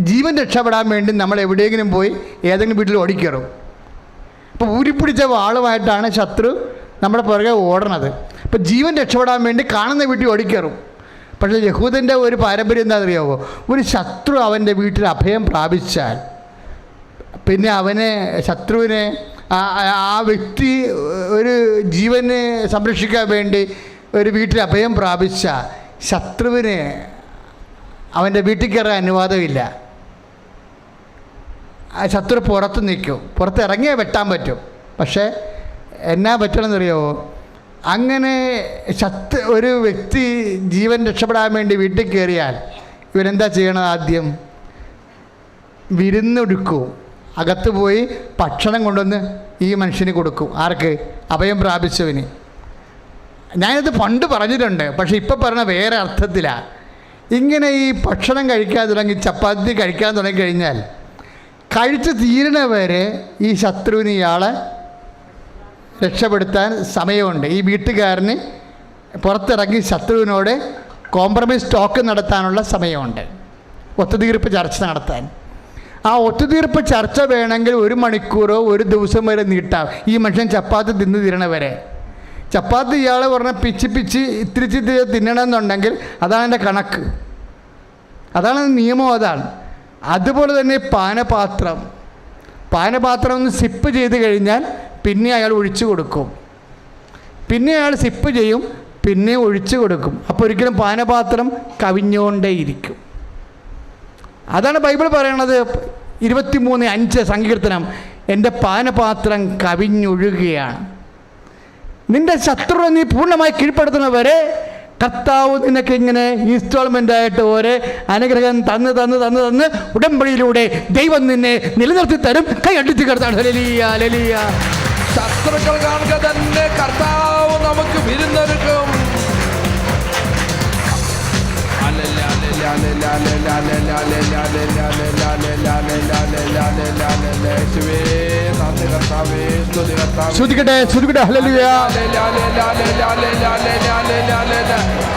[SPEAKER 3] ജീവൻ രക്ഷപ്പെടാൻ വേണ്ടി നമ്മൾ എവിടെയെങ്കിലും പോയി ഏതെങ്കിലും വീട്ടിൽ ഓടിക്കയറും. ഇപ്പോൾ ഊരിപ്പിടിച്ച വാളുമായിട്ടാണ് ശത്രു നമ്മുടെ പുറകെ ഓടണത്. ഇപ്പോൾ ജീവൻ രക്ഷപ്പെടാൻ വേണ്ടി കാണുന്ന വീട്ടിൽ ഓടിക്കയറും. പക്ഷേ യഹൂദൻ്റെ ഒരു പാരമ്പര്യം എന്താണെന്നറിയാമോ? ഒരു ശത്രു അവൻ്റെ വീട്ടിൽ അഭയം പ്രാപിച്ചാൽ പിന്നെ ശത്രുവിനെ ആ വ്യക്തി ഒരു ജീവനെ സംരക്ഷിക്കാൻ വേണ്ടി ഒരു വീട്ടിൽ അഭയം പ്രാപിച്ച ശത്രുവിന് അവൻ്റെ വീട്ടിൽ കയറാൻ അനുവാദമില്ല. ആ ശത്രു പുറത്ത് നിൽക്കും, പുറത്ത് ഇറങ്ങിയാൽ വെട്ടാൻ പറ്റും. പക്ഷേ എന്നാ പറ്റണമെന്നറിയാമോ? അങ്ങനെ ഒരു വ്യക്തി ജീവൻ രക്ഷപ്പെടാൻ വേണ്ടി വീട്ടിൽ കയറിയാൽ ഇവരെന്താ ചെയ്യണത്? ആദ്യം വിരുന്നൊടുക്കും, അകത്ത് പോയി ഭക്ഷണം കൊണ്ടുവന്ന് ഈ മനുഷ്യന് കൊടുക്കും. ആർക്ക്? അഭയം പ്രാപിച്ചവന്. ഞാനിത് പണ്ട് പറഞ്ഞിട്ടുണ്ട്, പക്ഷേ ഇപ്പം പറഞ്ഞ വേറെ അർത്ഥത്തിലാണ്. ഇങ്ങനെ ഈ ഭക്ഷണം കഴിക്കാൻ തുടങ്ങി, ചപ്പാത്തി കഴിക്കാൻ തുടങ്ങി കഴിഞ്ഞാൽ കഴിച്ച് തീരണവരെ ഈ ശത്രുവിന് ഇയാളെ രക്ഷപ്പെടുത്താൻ സമയമുണ്ട്. ഈ വീട്ടുകാരന് പുറത്തിറങ്ങി ശത്രുവിനോട് കോംപ്രമൈസ് ടോക്ക് നടത്താനുള്ള സമയമുണ്ട്, ഒത്തുതീർപ്പ് ചർച്ച നടത്താൻ. ആ ഒത്തുതീർപ്പ് ചർച്ച വേണമെങ്കിൽ 1 മണിക്കൂറോ 1 ദിവസം വരെ നീട്ടാം. ഈ മനുഷ്യൻ ചപ്പാത്തി തിന്ന് തീരണവരെ. ചപ്പാത്തി ഇയാൾ പറഞ്ഞാൽ പിച്ച് ഇത്തിരി തിന്നണമെന്നുണ്ടെങ്കിൽ അതാണ് എൻ്റെ കണക്ക്, അതാണ് നിയമം, അതാണ്. അതുപോലെ തന്നെ പാനപാത്രം ഒന്ന് സിപ്പ് ചെയ്ത് കഴിഞ്ഞാൽ പിന്നെ അയാൾ ഒഴിച്ചു കൊടുക്കും, പിന്നെ അയാൾ സിപ്പ് ചെയ്യും, പിന്നെ ഒഴിച്ചു കൊടുക്കും. അപ്പോൾ ഒരിക്കലും പാനപാത്രം കവിഞ്ഞുകൊണ്ടേയിരിക്കും. അതാണ് ബൈബിൾ പറയണത്. 23:5 സങ്കീർത്തനം, എൻ്റെ പാനപാത്രം കവിഞ്ഞൊഴുകുകയാണ്. നിൻ്റെ ശത്രുവിനെ നീ പൂർണ്ണമായി കീഴ്പ്പെടുത്തുന്നവരെ കർത്താവ് നിനക്ക് ഇങ്ങനെ ഇൻസ്റ്റാൾമെൻ്റായിട്ട് ഓരോ അനുഗ്രഹം തന്ന് ഉടമ്പടിയിലൂടെ ദൈവം നിന്നെ നിലനിർത്തി തരും. കൈ അടിച്ച് കിടത്താണ്.
[SPEAKER 4] ശത്രുക്കൾ കാണുക തന്നെ കർത്താവ് നമുക്ക് വിരുന്നൊരുക്കും.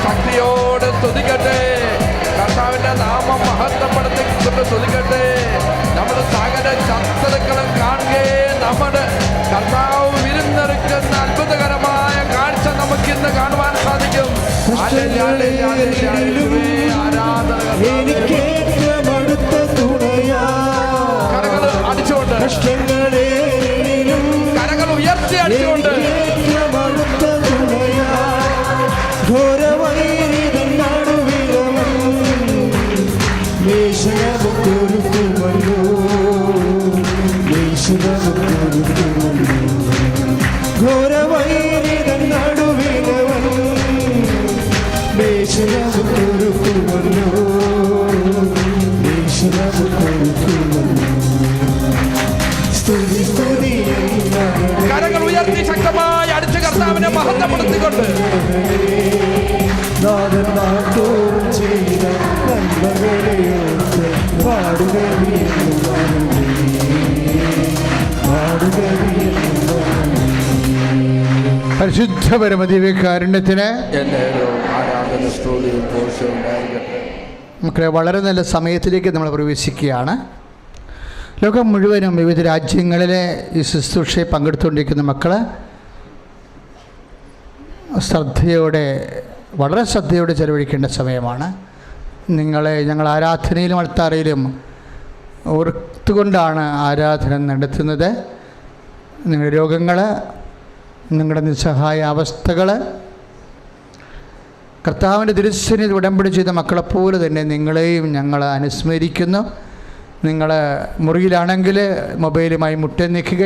[SPEAKER 4] ശക്തിയോട് സ്തുതിക്കട്ടെ, കർത്താവിന്റെ നാമം മഹത്വപ്പെടുത്തിക്കൊണ്ട് സ്തുതിക്കട്ടെ. നമ്മുടെ സകല ശത്രുക്കളും കാണുകയും നമ്മുടെ കർത്താവ് വിരുന്നൊരുക്കുന്ന അത്ഭുതകരമായ കാഴ്ച നമുക്ക് ഇന്ന് കാണുവാൻ സാധിക്കും.
[SPEAKER 5] എനിക്കേറ്റമടുത്ത തുണയാ,
[SPEAKER 4] അടിച്ചുകൊണ്ട് കരങ്ങൾ ഉയർത്തി അടിച്ചുകൊണ്ട്
[SPEAKER 5] ഏറ്റമടുത്ത തുണയാ, ഘോരവൈരിതൻ നടുവിലവൻ യേശുവൊരുക്കുമല്ലോ, യേശുവൊരുക്കുമല്ലോ, ഘോരവൈരിതൻ നടുവിലവൻ യേശുവൊരുക്കുമല്ലോ, യേശുവൊരുക്കുമല്ലോ. സ്തുതി സ്തുതി
[SPEAKER 4] കരങ്ങൾ ഉയർത്തി ശക്തമായി അടിച്ച് കർത്താവിനെ മഹത്വപ്പെടുത്തിക്കൊണ്ട്
[SPEAKER 5] നാദത്തോറും ചെയ്ത നന്മകളെയോർത്ത്
[SPEAKER 3] പരിശുദ്ധ പരമദിവ്യകാരുണ്യത്തിന്
[SPEAKER 4] ആരാധന സ്തുതിയും പോഷവും ഉണ്ടായിരിക്കട്ടെ.
[SPEAKER 3] നമുക്ക് വളരെ നല്ല സമയത്തിലേക്ക് നമ്മൾ പ്രവേശിക്കുകയാണ്. ലോകം മുഴുവനും വിവിധ രാജ്യങ്ങളിലെ ഈ ശുശ്രൂഷയെ പങ്കെടുത്തുകൊണ്ടിരിക്കുന്ന മക്കൾ വളരെ ശ്രദ്ധയോടെ ചെലവഴിക്കേണ്ട സമയമാണ്. ഞങ്ങൾ ആരാധനയിലും അൾത്താരയിലും ഓർത്തുകൊണ്ടാണ് ആരാധന നടത്തുന്നത്. നിങ്ങളുടെ രോഗങ്ങൾ, നിങ്ങളുടെ നിസ്സഹായ അവസ്ഥകൾ, കർത്താവിൻ്റെ തിരുസന്നിധിയിൽ ഉടമ്പടി ചെയ്ത മക്കളെപ്പോലെ തന്നെ നിങ്ങളെയും ഞങ്ങൾ അനുസ്മരിക്കുന്നു. നിങ്ങൾ മുറിയിലാണെങ്കിൽ മൊബൈലുമായി നിൽക്കുക.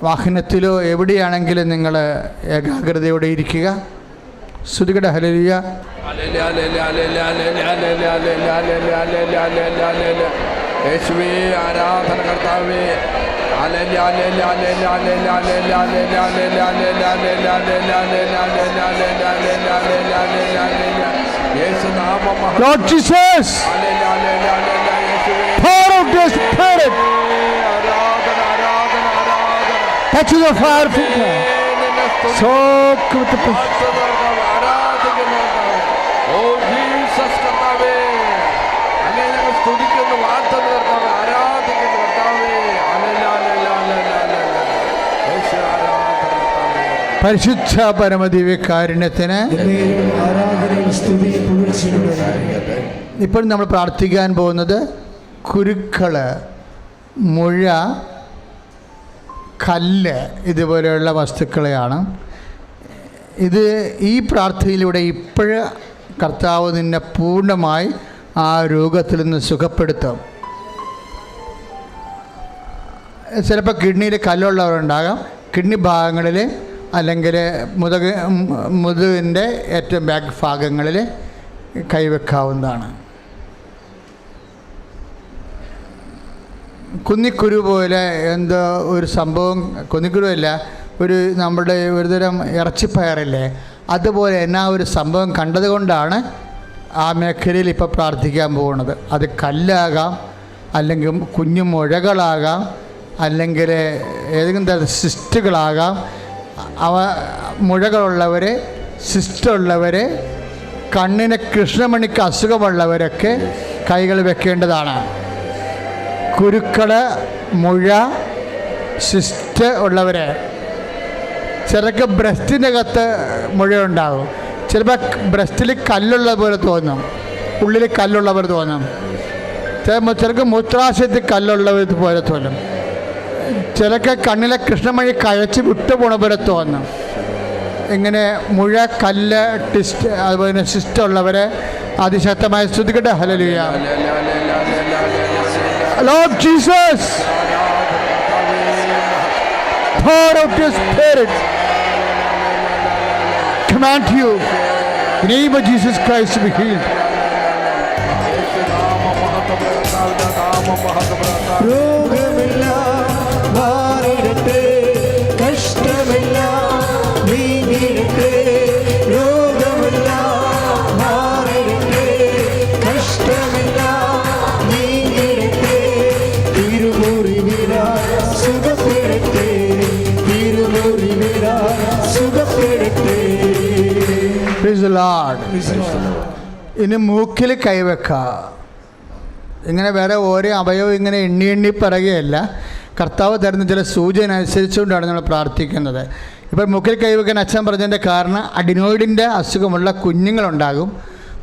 [SPEAKER 3] വാഹനത്തിലോ എവിടെയാണെങ്കിലും നിങ്ങൾ ഏകാഗ്രതയോടെ ഇരിക്കുക. സ്തുതിക്കട്ടെ. ഹല്ലേലൂയ.
[SPEAKER 4] യേശുവേ ആരാധന കർത്താവേ.
[SPEAKER 3] Lord Jesus, pour out your spirit. Touch the fire finger. Soak with the പരിശുദ്ധ പരമദിവ്യകാരുണ്യത്തിന് ഇപ്പോൾ നമ്മൾ പ്രാർത്ഥിക്കാൻ പോകുന്നത് കുരുക്കൾ, മുഴ, കല്ല് ഇതുപോലെയുള്ള വസ്തുക്കളെയാണ്. ഇത് ഈ പ്രാർത്ഥനയിലൂടെ ഇപ്പോഴ് കർത്താവ് നിന്നെ പൂർണ്ണമായി ആ രോഗത്തിൽ നിന്ന് സുഖപ്പെടുത്തും. ചിലപ്പോൾ കിഡ്നിയിൽ കല്ലുള്ളവരുണ്ടാകാം. കിഡ്നി ഭാഗങ്ങളിൽ അല്ലെങ്കിൽ മുതുകിൻ്റെ ഏറ്റവും ബാക്ക് ഭാഗങ്ങളിൽ കൈവെക്കാവുന്നതാണ്. കുന്നിക്കുരു പോലെ എന്തോ ഒരു സംഭവം, കുന്നിക്കുരു അല്ല, ഒരു നമ്മുടെ ഒരുതരം ഇറച്ചിപ്പയറില്ലേ, അതുപോലെ എന്നാ ഒരു സംഭവം കണ്ടതുകൊണ്ടാണ് ആ മേഖലയിൽ ഇപ്പോൾ പ്രാർത്ഥിക്കാൻ പോകുന്നത്. അത് കല്ലാകാം, അല്ലെങ്കിൽ കുഞ്ഞു മുഴകളാകാം, അല്ലെങ്കിൽ ഏതെങ്കിലും തരം സിസ്റ്റുകളാകാം. അവ മുഴകളുള്ളവർ, സിസ്റ്റുള്ളവർ, കണ്ണിന് കൃഷ്ണമണിക്ക് അസുഖമുള്ളവരൊക്കെ കൈകൾ വെക്കേണ്ടതാണ്. കുരുക്കൾ, മുഴ, സിസ്റ്റ് ഉള്ളവർ, ചിലർക്ക് ബ്രസ്റ്റിനകത്ത് മുഴയുണ്ടാകും. ചിലപ്പോൾ ബ്രസ്റ്റിൽ കല്ലുള്ള പോലെ തോന്നും, ഉള്ളിൽ കല്ലുള്ളവർ തോന്നും. ചിലർക്ക് മൂത്രാശയത്തിൽ കല്ലുള്ളവർ പോലെ തോന്നും. ചിലക്ക് കണ്ണിലെ കൃഷ്ണമണി കഴച്ച് വിട്ടുപോണ പോലെ തോന്നും. ഇങ്ങനെ മുഴ, കല്ല്, ടിസ്റ്റ്, അതുപോലെ സിസ്റ്റ് ഉള്ളവരെ അതിശക്തമായി സ്തുതിക്കട്ടെ. Hallelujah. Lord Jesus, pour out your spirit. Command you, in the name of Jesus Christ, to be healed.
[SPEAKER 5] രോഗമെല്ലാം മാറിടട്ടെ, കഷ്ടമെല്ലാം നീങ്ങിടട്ടെ. രോഗമെല്ലാം മാറിടട്ടെ, കഷ്ടമെല്ലാം നീങ്ങിടട്ടെ. തിരുമുറിവിനാൽ സുഖപ്പെടട്ടെ, തിരുമുറിവിനാൽ സുഖപ്പെടട്ടെ.
[SPEAKER 3] Praise the Lord. ഇനി മൂക്കിൽ കൈവെക്കാം. ഇങ്ങനെ വേറെ ഓരോ അവയവം ഇങ്ങനെ എണ്ണി പറയുകയല്ല, കർത്താവ് തരുന്ന ചില സൂചന അനുസരിച്ചുകൊണ്ടാണ് നമ്മൾ പ്രാർത്ഥിക്കുന്നത്. ഇപ്പോൾ മൂക്കിൽ കൈവെക്കാൻ അച്ഛൻ പറഞ്ഞതിൻ്റെ കാരണം, അഡിനോയിഡിൻ്റെ അസുഖമുള്ള കുഞ്ഞുങ്ങളുണ്ടാകും,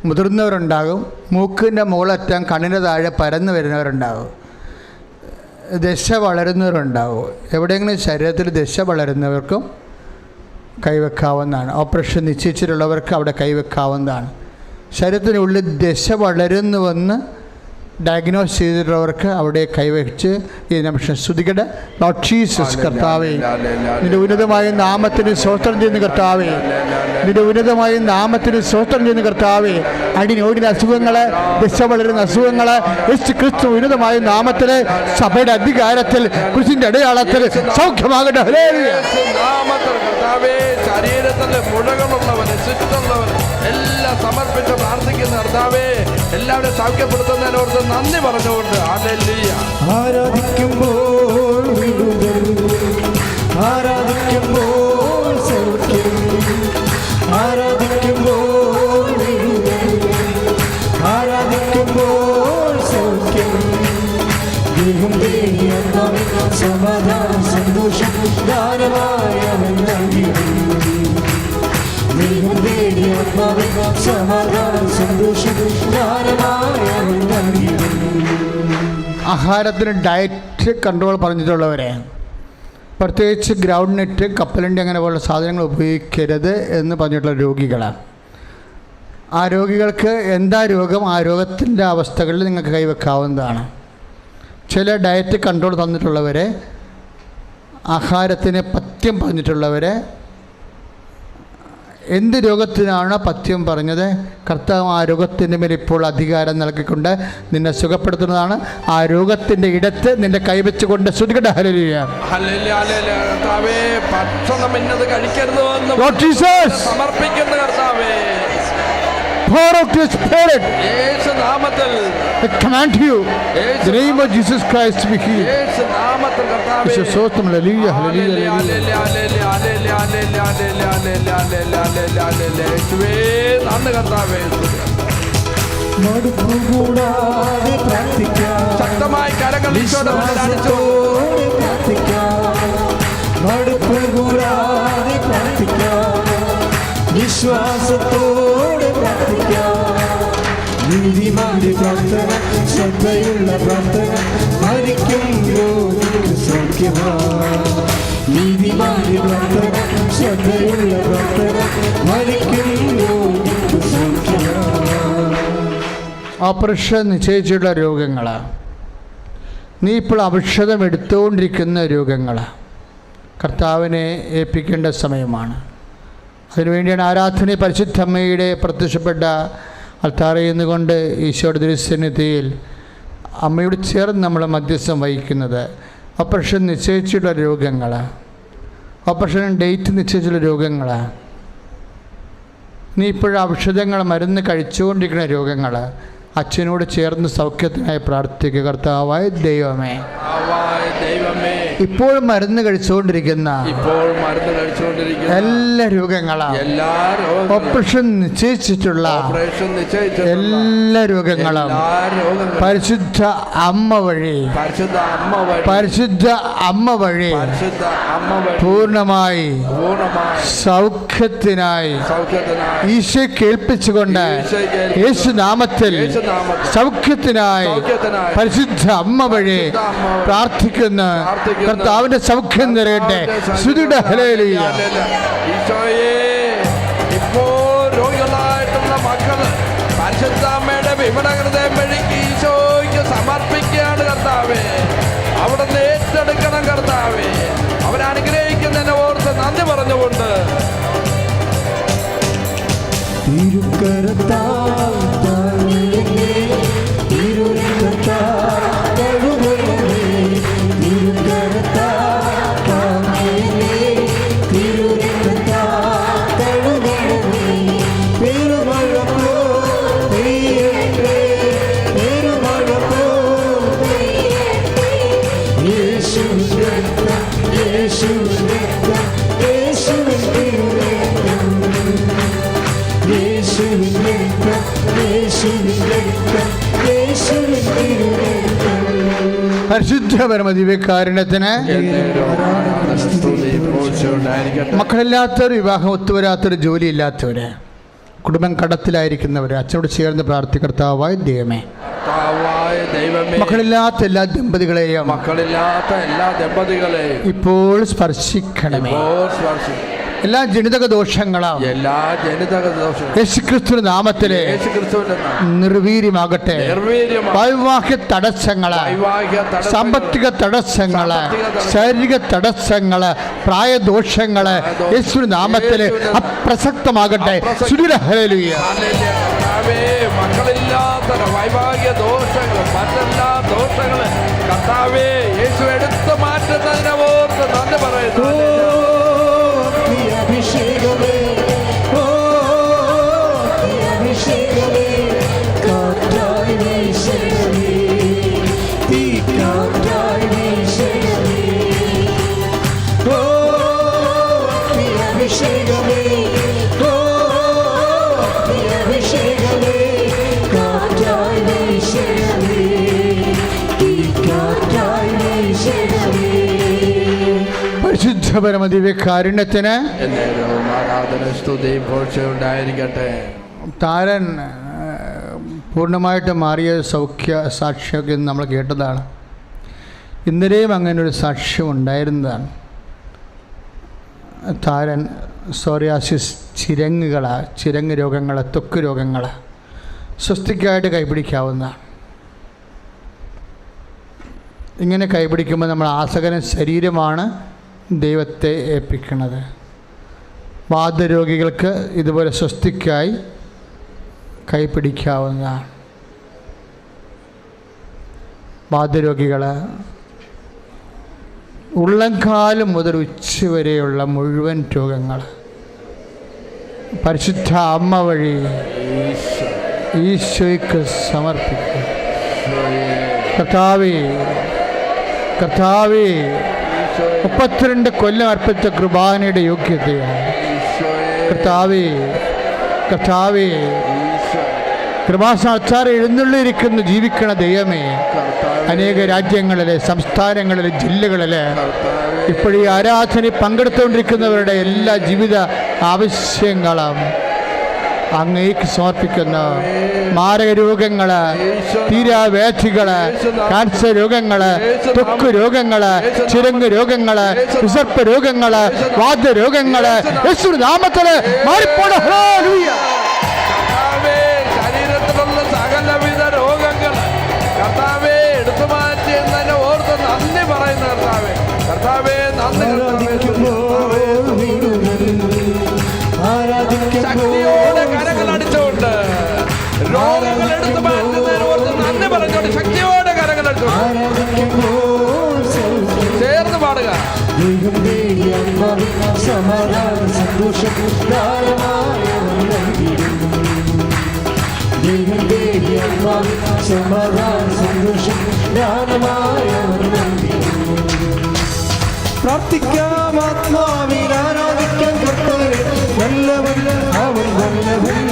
[SPEAKER 3] മുതിർന്നവരുണ്ടാകും, മൂക്കിൻ്റെ മുകളറ്റം കണ്ണിൻ്റെ താഴെ പരന്നു വരുന്നവരുണ്ടാകും, ദശ വളരുന്നവരുണ്ടാകും. എവിടെയെങ്കിലും ശരീരത്തിൽ ദശ വളരുന്നവർക്കും കൈവെക്കാവുന്നതാണ്. ഓപ്പറേഷൻ നിശ്ചയിച്ചിട്ടുള്ളവർക്ക് അവിടെ കൈവെക്കാവുന്നതാണ്. ശരീരത്തിനുള്ളിൽ ദശ വളരുന്നുവെന്ന് ഡയഗ്നോസ് ചെയ്തിട്ടുള്ളവർക്ക് അവിടെ കൈവച്ച് ഈ നിമിഷം സ്തുതിക്കട്ടെ. ലോർഡ് ജീസസ്, കർത്താവേ, നിന്റെ ഉന്നതമായ നാമത്തിന് സ്തോത്രം ചെയ്യുന്ന കർത്താവേ, നിന്റെ ഉന്നതമായ നാമത്തിന് സ്തോത്രം ചെയ്യുന്ന കർത്താവേ. അടിനോടിന അസുഖങ്ങൾ, ദശ വളരുന്ന അസുഖങ്ങൾ യേശു ക്രിസ്തു ഉന്നതമായ നാമത്തിൽ, സഭയുടെ അധികാരത്തിൽ, ക്രിസ്തുവിന്റെ അടയാളത്തിൽ സൗഖ്യമാകട്ടെ. ഹല്ലേലൂയ.
[SPEAKER 4] ശരീരത്തിലെ മുഴകളുള്ളവന്, ചുറ്റുള്ളവന് എല്ലാം സമർപ്പിച്ച് പ്രാർത്ഥിക്കുന്ന കർത്താവേ, എല്ലാവരും സൗഖ്യപ്പെടുത്തുന്നതിനോർത്ത് നന്ദി പറഞ്ഞുകൊണ്ട് ഹല്ലേലൂയ.
[SPEAKER 5] ആരാധിക്കുമ്പോൾ വിടുതൽ, ആരാധിക്കുമ്പോൾ സൗഖ്യം, ആരാധിക്കുമ്പോൾ വിടുതൽ, ആരാധിക്കുമ്പോൾ സൗഖ്യം. ദൈവം സമാധാനം, സന്തോഷം ദാനമായ സമാധാനം, സന്തോഷം ദാനമായ.
[SPEAKER 3] ആഹാരത്തിന് ഡയറ്റ് കൺട്രോൾ പറഞ്ഞിട്ടുള്ളവരെ, പ്രത്യേകിച്ച് ഗ്രൗണ്ട് നട്ട്, കപ്പലണ്ടി അങ്ങനെ പോലുള്ള സാധനങ്ങൾ ഉപയോഗിക്കരുത് എന്ന് പറഞ്ഞിട്ടുള്ള രോഗികളാണ്. ആ രോഗികൾക്ക് എന്താ രോഗം, ആ രോഗത്തിൻ്റെ അവസ്ഥകളിൽ നിങ്ങൾക്ക് കൈവെക്കാവുന്നതാണ്. ചില ഡയറ്റ് കൺട്രോൾ തന്നിട്ടുള്ളവരെ, ആഹാരത്തിന് പഥ്യം പറഞ്ഞിട്ടുള്ളവരെ, എന്ത് രോഗത്തിനാണ് പഥ്യം പറഞ്ഞത്, കർത്താവ് ആ രോഗത്തിൻ്റെ മേൽ ഇപ്പോൾ അധികാരം നൽകിക്കൊണ്ട് നിന്നെ സുഖപ്പെടുത്തുന്നതാണ്. ആ രോഗത്തിൻ്റെ ഇടത്ത് നിന്റെ കൈവച്ചുകൊണ്ട് സ്തുതിക്കട്ടെ. ഹല്ലേലൂയ.
[SPEAKER 4] ഭക്ഷണം ഇന്നത് കഴിക്കരുതെന്ന്
[SPEAKER 3] Lord Jesus,
[SPEAKER 4] സമർപ്പിക്കുന്ന കർത്താവേ,
[SPEAKER 3] pour out your spirit.
[SPEAKER 4] യേശു നാമത്തിൽ
[SPEAKER 3] I command you, in the name of Jesus Christ, to be healed.
[SPEAKER 4] യേശു നാമത്തിൽ കർത്താവേ,
[SPEAKER 3] യേശു സ്തോത്രം. ഹല്ലേലൂയ, ഹല്ലേലൂയ,
[SPEAKER 4] യേശുവേ നന്ദി കർത്താവേ.
[SPEAKER 5] മടുപ്പുകൂടാതെ പ്രാർത്ഥിക്കാം,
[SPEAKER 4] ശക്തമായി കരങ്ങൾ ഈശോയുടെ മുന്നിൽ അടിച്ചു.
[SPEAKER 5] പ്രാർത്ഥിക്കാം, മടുപ്പുകൂടാതെ പ്രാർത്ഥിക്കാം, വിശ്വാസത്തോടെ പ്രാർത്ഥിക്കാം. നീതിമാന്റെ പ്രാർത്ഥന, ശ്രദ്ധയുള്ള പ്രാർത്ഥന, മരിക്കും രോഗിക്ക് സൗഖ്യമാണ്. നീതിമാന്റെ പ്രാർത്ഥന ശ്രദ്ധയുള്ള പ്രാർത്ഥന മരിക്കുന്നു
[SPEAKER 3] ഓപ്പറേഷൻ നിശ്ചയിച്ചിട്ടുള്ള രോഗങ്ങൾ, നീ ഇപ്പോൾ ഔഷധം എടുത്തുകൊണ്ടിരിക്കുന്ന രോഗങ്ങൾ കർത്താവിനെ ഏൽപ്പിക്കേണ്ട സമയമാണ്. അതിനുവേണ്ടിയാണ് ആരാധന പരിശുദ്ധ അമ്മയുടെ പ്രത്യക്ഷപ്പെട്ട അൾത്താറയിൽ നിന്നുകൊണ്ട് ഈശോയുടെ തിരുസന്നിധിയിൽ അമ്മയോട് ചേർന്ന് നമ്മൾ മധ്യസ്ഥം വഹിക്കുന്നത്. ഓപ്പറേഷൻ നിശ്ചയിച്ചിട്ടുള്ള രോഗങ്ങൾ, ഓപ്പറേഷൻ ഡേറ്റ് നിശ്ചയിച്ചുള്ള രോഗങ്ങൾ, നീ ഇപ്പോഴും ഔഷധങ്ങൾ മരുന്ന് കഴിച്ചുകൊണ്ടിരിക്കുന്ന രോഗങ്ങൾ അച്ഛനോട് ചേർന്ന് സൗഖ്യത്തിനായി പ്രാർത്ഥിക്കുക. കർത്താവായ ദൈവമേ, ഇപ്പോൾ മരുന്ന് കഴിച്ചുകൊണ്ടിരിക്കുന്ന എല്ലാ രോഗങ്ങളും, ഓപ്പറേഷൻ നിശ്ചയിച്ചിട്ടുള്ള എല്ലാ രോഗങ്ങളും പരിശുദ്ധ അമ്മ വഴി പൂർണ്ണമായി സൗഖ്യത്തിനായി ഈശോ കേൾപ്പിച്ചുകൊണ്ട് യേശു നാമത്തിൽ സൗഖ്യത്തിനായി പരിശുദ്ധ അമ്മ വഴി പ്രാർത്ഥിക്കുന്ന കർത്താവിന്റെ സൗഖ്യം നിറയട്ടെ. സ്തുതിയുടെ ഹല്ലേലൂയ.
[SPEAKER 4] ഇപ്പോൾ രോഗികളായിട്ടുള്ള മക്കൾ പരിശുദ്ധമ്മയുടെ വിമല ഹൃദയം വഴി ഈശോയ്ക്ക് സമർപ്പിക്കുകയാണ് കർത്താവേ. അവിടുന്ന് ഏറ്റെടുക്കണം കർത്താവേ. അവരനുഗ്രഹിക്കുന്നതിനെ ഓർത്ത് നന്ദി പറഞ്ഞുകൊണ്ട്
[SPEAKER 3] പരിശുദ്ധ പരമദിവ്യകാരുണ്യത്തിന് മക്കളില്ലാത്തവർ, വിവാഹം ഒത്തുവരാത്തവർ, ജോലിയില്ലാത്തവര്, കുടുംബം കടത്തിലായിരിക്കുന്നവർ അച്ഛനോട് ചേർന്ന് പ്രാർത്ഥികർത്താവായ ദൈവമേ, മക്കളില്ലാത്ത എല്ലാ ദമ്പതികളെയും ഇപ്പോൾ സ്പർശിക്കണമേ. എല്ലാ ജനിതക ദോഷങ്ങളും യേശുക്രിസ്തു നാമത്തിലെ നിർവീര്യമാകട്ടെ. വൈവാഹിക തടസ്സങ്ങള്, സാമ്പത്തിക തടസ്സങ്ങള്, ശാരീരിക തടസ്സങ്ങള്, പ്രായദോഷങ്ങള് യേശു നാമത്തില് അപ്രസക്തമാകട്ടെ. ഹല്ലേലൂയ.
[SPEAKER 4] മക്കളില്ലാത്ത വൈവാഹിക ദോഷങ്ങൾ, മറ്റെല്ലാ ദോഷങ്ങള് കർത്താവേ യേശു എടുത്തു മാറ്റുന്നതിനെ ഓർത്ത് നന്ദി പറയുന്നു.
[SPEAKER 5] അഭിഷേകമേ, ഓ അഭിഷേകമേ, കാറ്റായി വീശണമേ, തീ കാറ്റായി വീശണമേ, ഓ അഭിഷേകമേ, ഓ അഭിഷേകമേ, കാറ്റായി വീശണമേ, തീ കാറ്റായി വീശണമേ.
[SPEAKER 3] പരിശുദ്ധ പരമദിവ്യകാരുണ്യത്തിന്
[SPEAKER 4] ഉണ്ടായിരിക്കട്ടെ.
[SPEAKER 3] താരൻ പൂർണ്ണമായിട്ട് മാറിയ സൗഖ്യ സാക്ഷ്യമൊക്കെ നമ്മൾ കേട്ടതാണ്. ഇന്നലെയും അങ്ങനെ ഒരു സാക്ഷ്യം ഉണ്ടായിരുന്നതാണ്. താരൻ സോറിയാസിസ്, ചിരങ്ങ് രോഗങ്ങൾ, ത്വക്ക് രോഗങ്ങൾ സ്വസ്തിക്കായിട്ട് കൈപിടിക്കാവുന്നതാണ്. ഇങ്ങനെ കൈപിടിക്കുമ്പോൾ നമ്മൾ ആസകന ശരീരമാണ് ദൈവത്തെ ഏൽപ്പിക്കുന്നത്. വാതരോഗികൾക്ക് ഇതുപോലെ സ്വസ്തിക്കായി കൈപിടിക്കാവുന്നതാണ്. വാതരോഗികൾ ഉള്ളംകാലം മുതൽ ഉച്ചവരെയുള്ള മുഴുവൻ രോഗങ്ങൾ പരിശുദ്ധ അമ്മ വഴി ഈശോയ്ക്ക് സമർപ്പിക്കുക. കർത്താവേ, 32 കൊല്ലം അർപ്പിച്ച കൃപാനയുടെ യോഗ്യതയാണ്. കർത്താവേ, കൃപാസാക്ഷാൽ എഴുന്നള്ളിയിരിക്കുന്ന ജീവിക്കണ ദൈവമേ, അനേക രാജ്യങ്ങളിലെ, സംസ്ഥാനങ്ങളിലെ, ജില്ലകളിലെ ഇപ്പോഴീ ആരാധനയിൽ പങ്കെടുത്തുകൊണ്ടിരിക്കുന്നവരുടെ എല്ലാ ജീവിത ആവശ്യങ്ങളും അങ്ങേക്ക് സമർപ്പിക്കുന്നു. മാരക രോഗങ്ങള്, തീരാവേധികള്, ക്യാൻസർ രോഗങ്ങള്, ത്വക്ക് രോഗങ്ങള്, ചിരങ്ങ് രോഗങ്ങള്, വിസർപ്പ രോഗങ്ങള്, വാദരോഗങ്ങള് യേശുവിന്റെ നാമത്തില് മാറിപ്പോണ്. ഹല്ലേലൂയ.
[SPEAKER 4] കർത്താവേ, ശരീരത്തിലുള്ള സകലവിധ രോഗങ്ങൾ കർത്താവേ എടുത്തു മാറ്റിയെന്നെ ഓർത്ത് നന്ദി പറയുന്നു. കർത്താവേ, കർത്താവേ നന്ദി. ശക്തിയോടെ കരങ്ങൾ അടിച്ചുകൊണ്ട് രോഗങ്ങൾ എടുത്തു മാറ്റുന്നതിന് ഓർത്ത് നന്ദി പറഞ്ഞുകൊണ്ട് ശക്തിയോടെ കരങ്ങൾ അടിച്ചുകൊണ്ട് ചേർന്ന് പാടുക.
[SPEAKER 5] സമാധാന സന്തോഷം സമാധാന സന്തോഷം പ്രാർത്ഥിക്കാം, ആത്മാവിൽ ആരാധിക്കാൻ കർത്താവേ നല്ലവൻ, അവൻ നല്ലവൻ.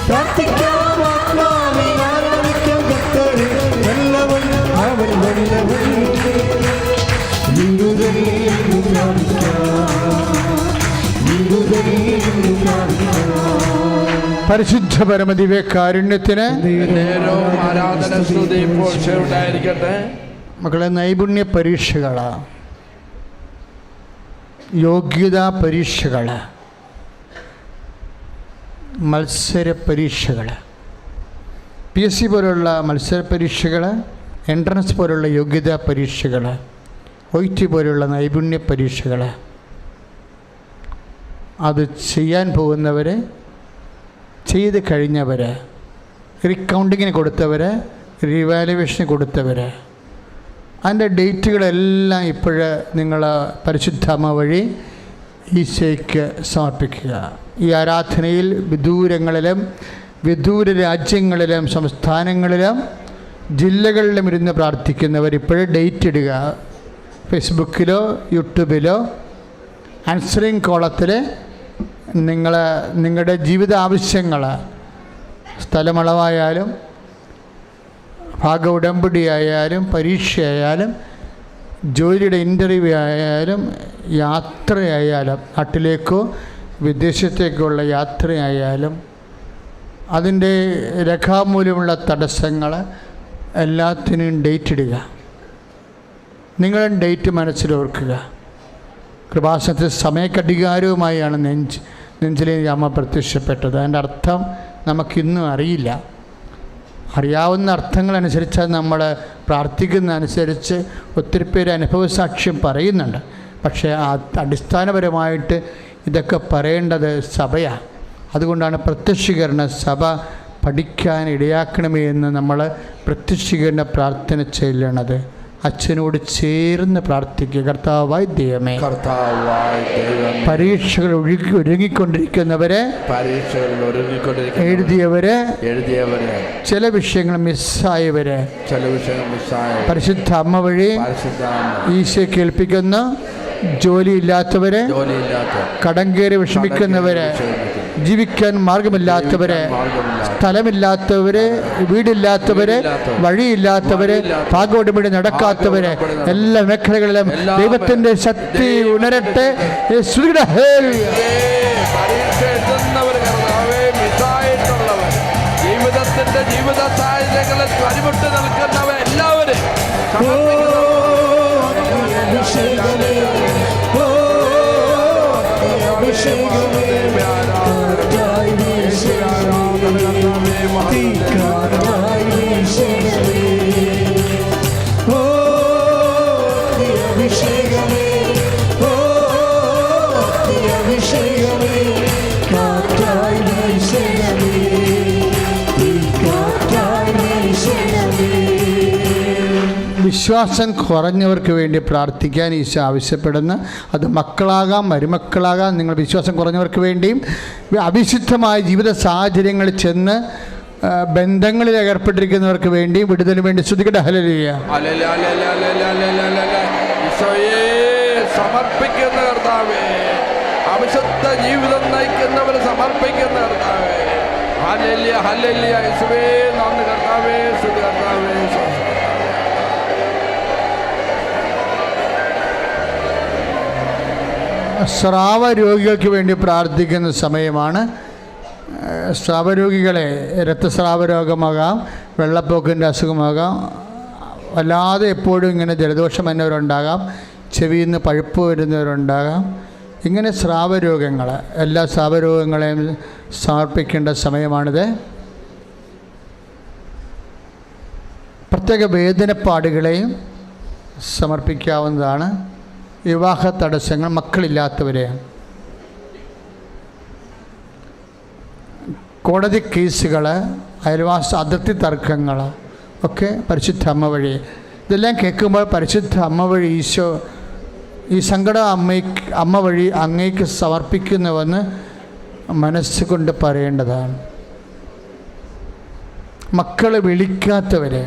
[SPEAKER 5] പ്രാർത്ഥിക്കാം, ആത്മാവിൽ ആരാധിക്കാൻ കർത്താവേ നല്ലവൻ, അവൻ നല്ലവൻ.
[SPEAKER 3] പരിശുദ്ധ പരമദിവ്യ കാരുണ്യത്തിന്
[SPEAKER 4] നേരവും ആരാധന സ്തുതി ഇപ്പോൾ ഉണ്ടായിരിക്കട്ടെ.
[SPEAKER 3] മക്കളെ, നൈപുണ്യ പരീക്ഷകള്, യോഗ്യതാ പരീക്ഷകള്, മത്സര പരീക്ഷകൾ, PSC പോലുള്ള മത്സര പരീക്ഷകൾ, എൻട്രൻസ് പോലുള്ള യോഗ്യതാ പരീക്ഷകൾ, OIT പോലുള്ള നൈപുണ്യ പരീക്ഷകൾ, അത് ചെയ്യാൻ പോകുന്നവർ, ചെയ്ത് കഴിഞ്ഞവർ, റീകൗണ്ടിങ്ങിന് കൊടുത്തവർ, റീവാലുവേഷന് കൊടുത്തവർ, അതിൻ്റെ ഡേറ്റുകളെല്ലാം ഇപ്പോൾ നിങ്ങൾ പരിശുദ്ധാത്മ വഴി ഈശോയ്ക്ക് സമർപ്പിക്കുക. ഈ ആരാധനയിൽ വിദൂരങ്ങളിലും വിദൂര രാജ്യങ്ങളിലും സംസ്ഥാനങ്ങളിലും ജില്ലകളിലും ഇരുന്ന് പ്രാർത്ഥിക്കുന്നവർ ഇപ്പോഴും ഡേറ്റ് ഇടുക. ഫേസ്ബുക്കിലോ യൂട്യൂബിലോ ആൻസറിങ് കോളത്തിൽ നിങ്ങളുടെ ജീവിത ആവശ്യങ്ങൾ, സ്ഥലമളവായാലും ഭാഗ ഉടമ്പടിയായാലും പരീക്ഷയായാലും ജോലിയുടെ ഇൻ്റർവ്യൂ ആയാലും യാത്രയായാലും നാട്ടിലേക്കോ വിദേശത്തേക്കുള്ള യാത്രയായാലും അതിൻ്റെ രേഖാമൂലമുള്ള തടസ്സങ്ങൾ എല്ലാത്തിനും ഡേറ്റ് ഇടുക. നിങ്ങളും ഡേറ്റ് മനസ്സിലോർക്കുക. കൃപാസനത്തിൽ സമയക്കധികാരവുമായാണ് നെഞ്ചിലെ അമ്മ പ്രത്യക്ഷപ്പെട്ടത്. അതിൻ്റെ അർത്ഥം നമുക്കിന്നും അറിയില്ല. അറിയാവുന്ന അർത്ഥങ്ങളനുസരിച്ച് നമ്മൾ പ്രാർത്ഥിക്കുന്നതനുസരിച്ച് ഒത്തിരി പേര് അനുഭവസാക്ഷ്യം പറയുന്നുണ്ട്. പക്ഷേ അടിസ്ഥാനപരമായിട്ട് ഇതൊക്കെ പറയേണ്ടത് സഭയാണ്. അതുകൊണ്ടാണ് പ്രത്യക്ഷീകരണ സഭ പഠിക്കാൻ ഇടയാക്കണമേ എന്ന് നമ്മൾ പ്രത്യക്ഷീകരണ പ്രാർത്ഥന ചെല്ലണത്. അച്ഛനോട് ചേർന്ന് പ്രാർത്ഥിക്കുക. കർത്താവായ ദൈവമേ, പരീക്ഷകൾ ഒരുങ്ങിക്കൊണ്ടിരിക്കുന്നവരെ, എഴുതിയവരെ, ചില വിഷയങ്ങൾ മിസ്സായവരെ പരിശുദ്ധ അമ്മ വഴി ഈശോയെ കേൾപ്പിക്കുന്ന, ജോലിയില്ലാത്തവരെ, കടം കയറി വിഷമിക്കുന്നവരെ, ജീവിക്കാൻ മാർഗമില്ലാത്തവരെ, സ്ഥലമില്ലാത്തവരെ, വീടില്ലാത്തവരെ, വഴിയില്ലാത്തവരെ, ഭാഗോടമ്പടി നടക്കാത്തവരെ, എല്ലാ മേഖലകളിലും ദൈവത്തിൻ്റെ ശക്തി ഉണരട്ടെ.
[SPEAKER 4] ജീവിതത്തിന്റെ ജീവിത സാഹചര്യങ്ങളിൽ കരിമുട്ട് നിൽക്കുന്നവർ എല്ലാവരും
[SPEAKER 3] വിശ്വാസം കുറഞ്ഞവർക്ക് വേണ്ടി പ്രാർത്ഥിക്കാൻ ഈശോ ആവശ്യപ്പെടുന്ന, അത് മക്കളാകാം മരുമക്കളാകാം, നിങ്ങൾ വിശ്വാസം കുറഞ്ഞവർക്ക് വേണ്ടിയും അവിശുദ്ധമായ ജീവിത സാഹചര്യങ്ങളിൽ ചെന്ന് ബന്ധങ്ങളിൽ ഏർപ്പെട്ടിരിക്കുന്നവർക്ക് വേണ്ടിയും വിടുതലിന് വേണ്ടി സ്തുതിക്കട്ടെ. ഹല്ലേലൂയ.
[SPEAKER 4] സമർപ്പിക്കുന്ന കർത്താവേ, അവിശുദ്ധ ജീവിതം നയിക്കുന്നവർ സമർപ്പിക്കുന്ന കർത്താവേ, ഹല്ലേലൂയ ഹല്ലേലൂയ. യേശുവേ നന്ദി കർത്താവേ, സ്തുതി കർത്താവേ.
[SPEAKER 3] സ്രാവ രോഗികൾക്ക് വേണ്ടി പ്രാർത്ഥിക്കുന്ന സമയമാണ്. സ്രാവരോഗികളെ രക്തസ്രാവരോഗമാകാം, വെള്ളപ്പൊക്കിൻ്റെ അസുഖമാകാം, അല്ലാതെ എപ്പോഴും ഇങ്ങനെ ജലദോഷം വരുന്നവരുണ്ടാകാം, ചെവിയിൽ നിന്ന് പഴുപ്പ് വരുന്നവരുണ്ടാകാം. ഇങ്ങനെ സ്രാവരോഗങ്ങൾ, എല്ലാ സ്രാവരോഗങ്ങളെയും സമർപ്പിക്കേണ്ട സമയമാണിത്. പ്രത്യേക വേദനപ്പാടുകളെയും സമർപ്പിക്കാവുന്നതാണ്. വിവാഹ തടസ്സങ്ങൾ, മക്കളില്ലാത്തവരെ, കോടതി കേസുകൾ, അയൽവാസ അതിർത്തി തർക്കങ്ങൾ ഒക്കെ പരിശുദ്ധ അമ്മ വഴി. ഇതെല്ലാം കേൾക്കുമ്പോൾ പരിശുദ്ധ അമ്മ വഴി ഈശോ ഈ സങ്കടം അമ്മ വഴി അങ്ങേക്ക് സമർപ്പിക്കുന്നുവെന്ന് മനസ്സുകൊണ്ട് പറയേണ്ടതാണ്. മക്കളെ വിളിക്കാത്തവരെ,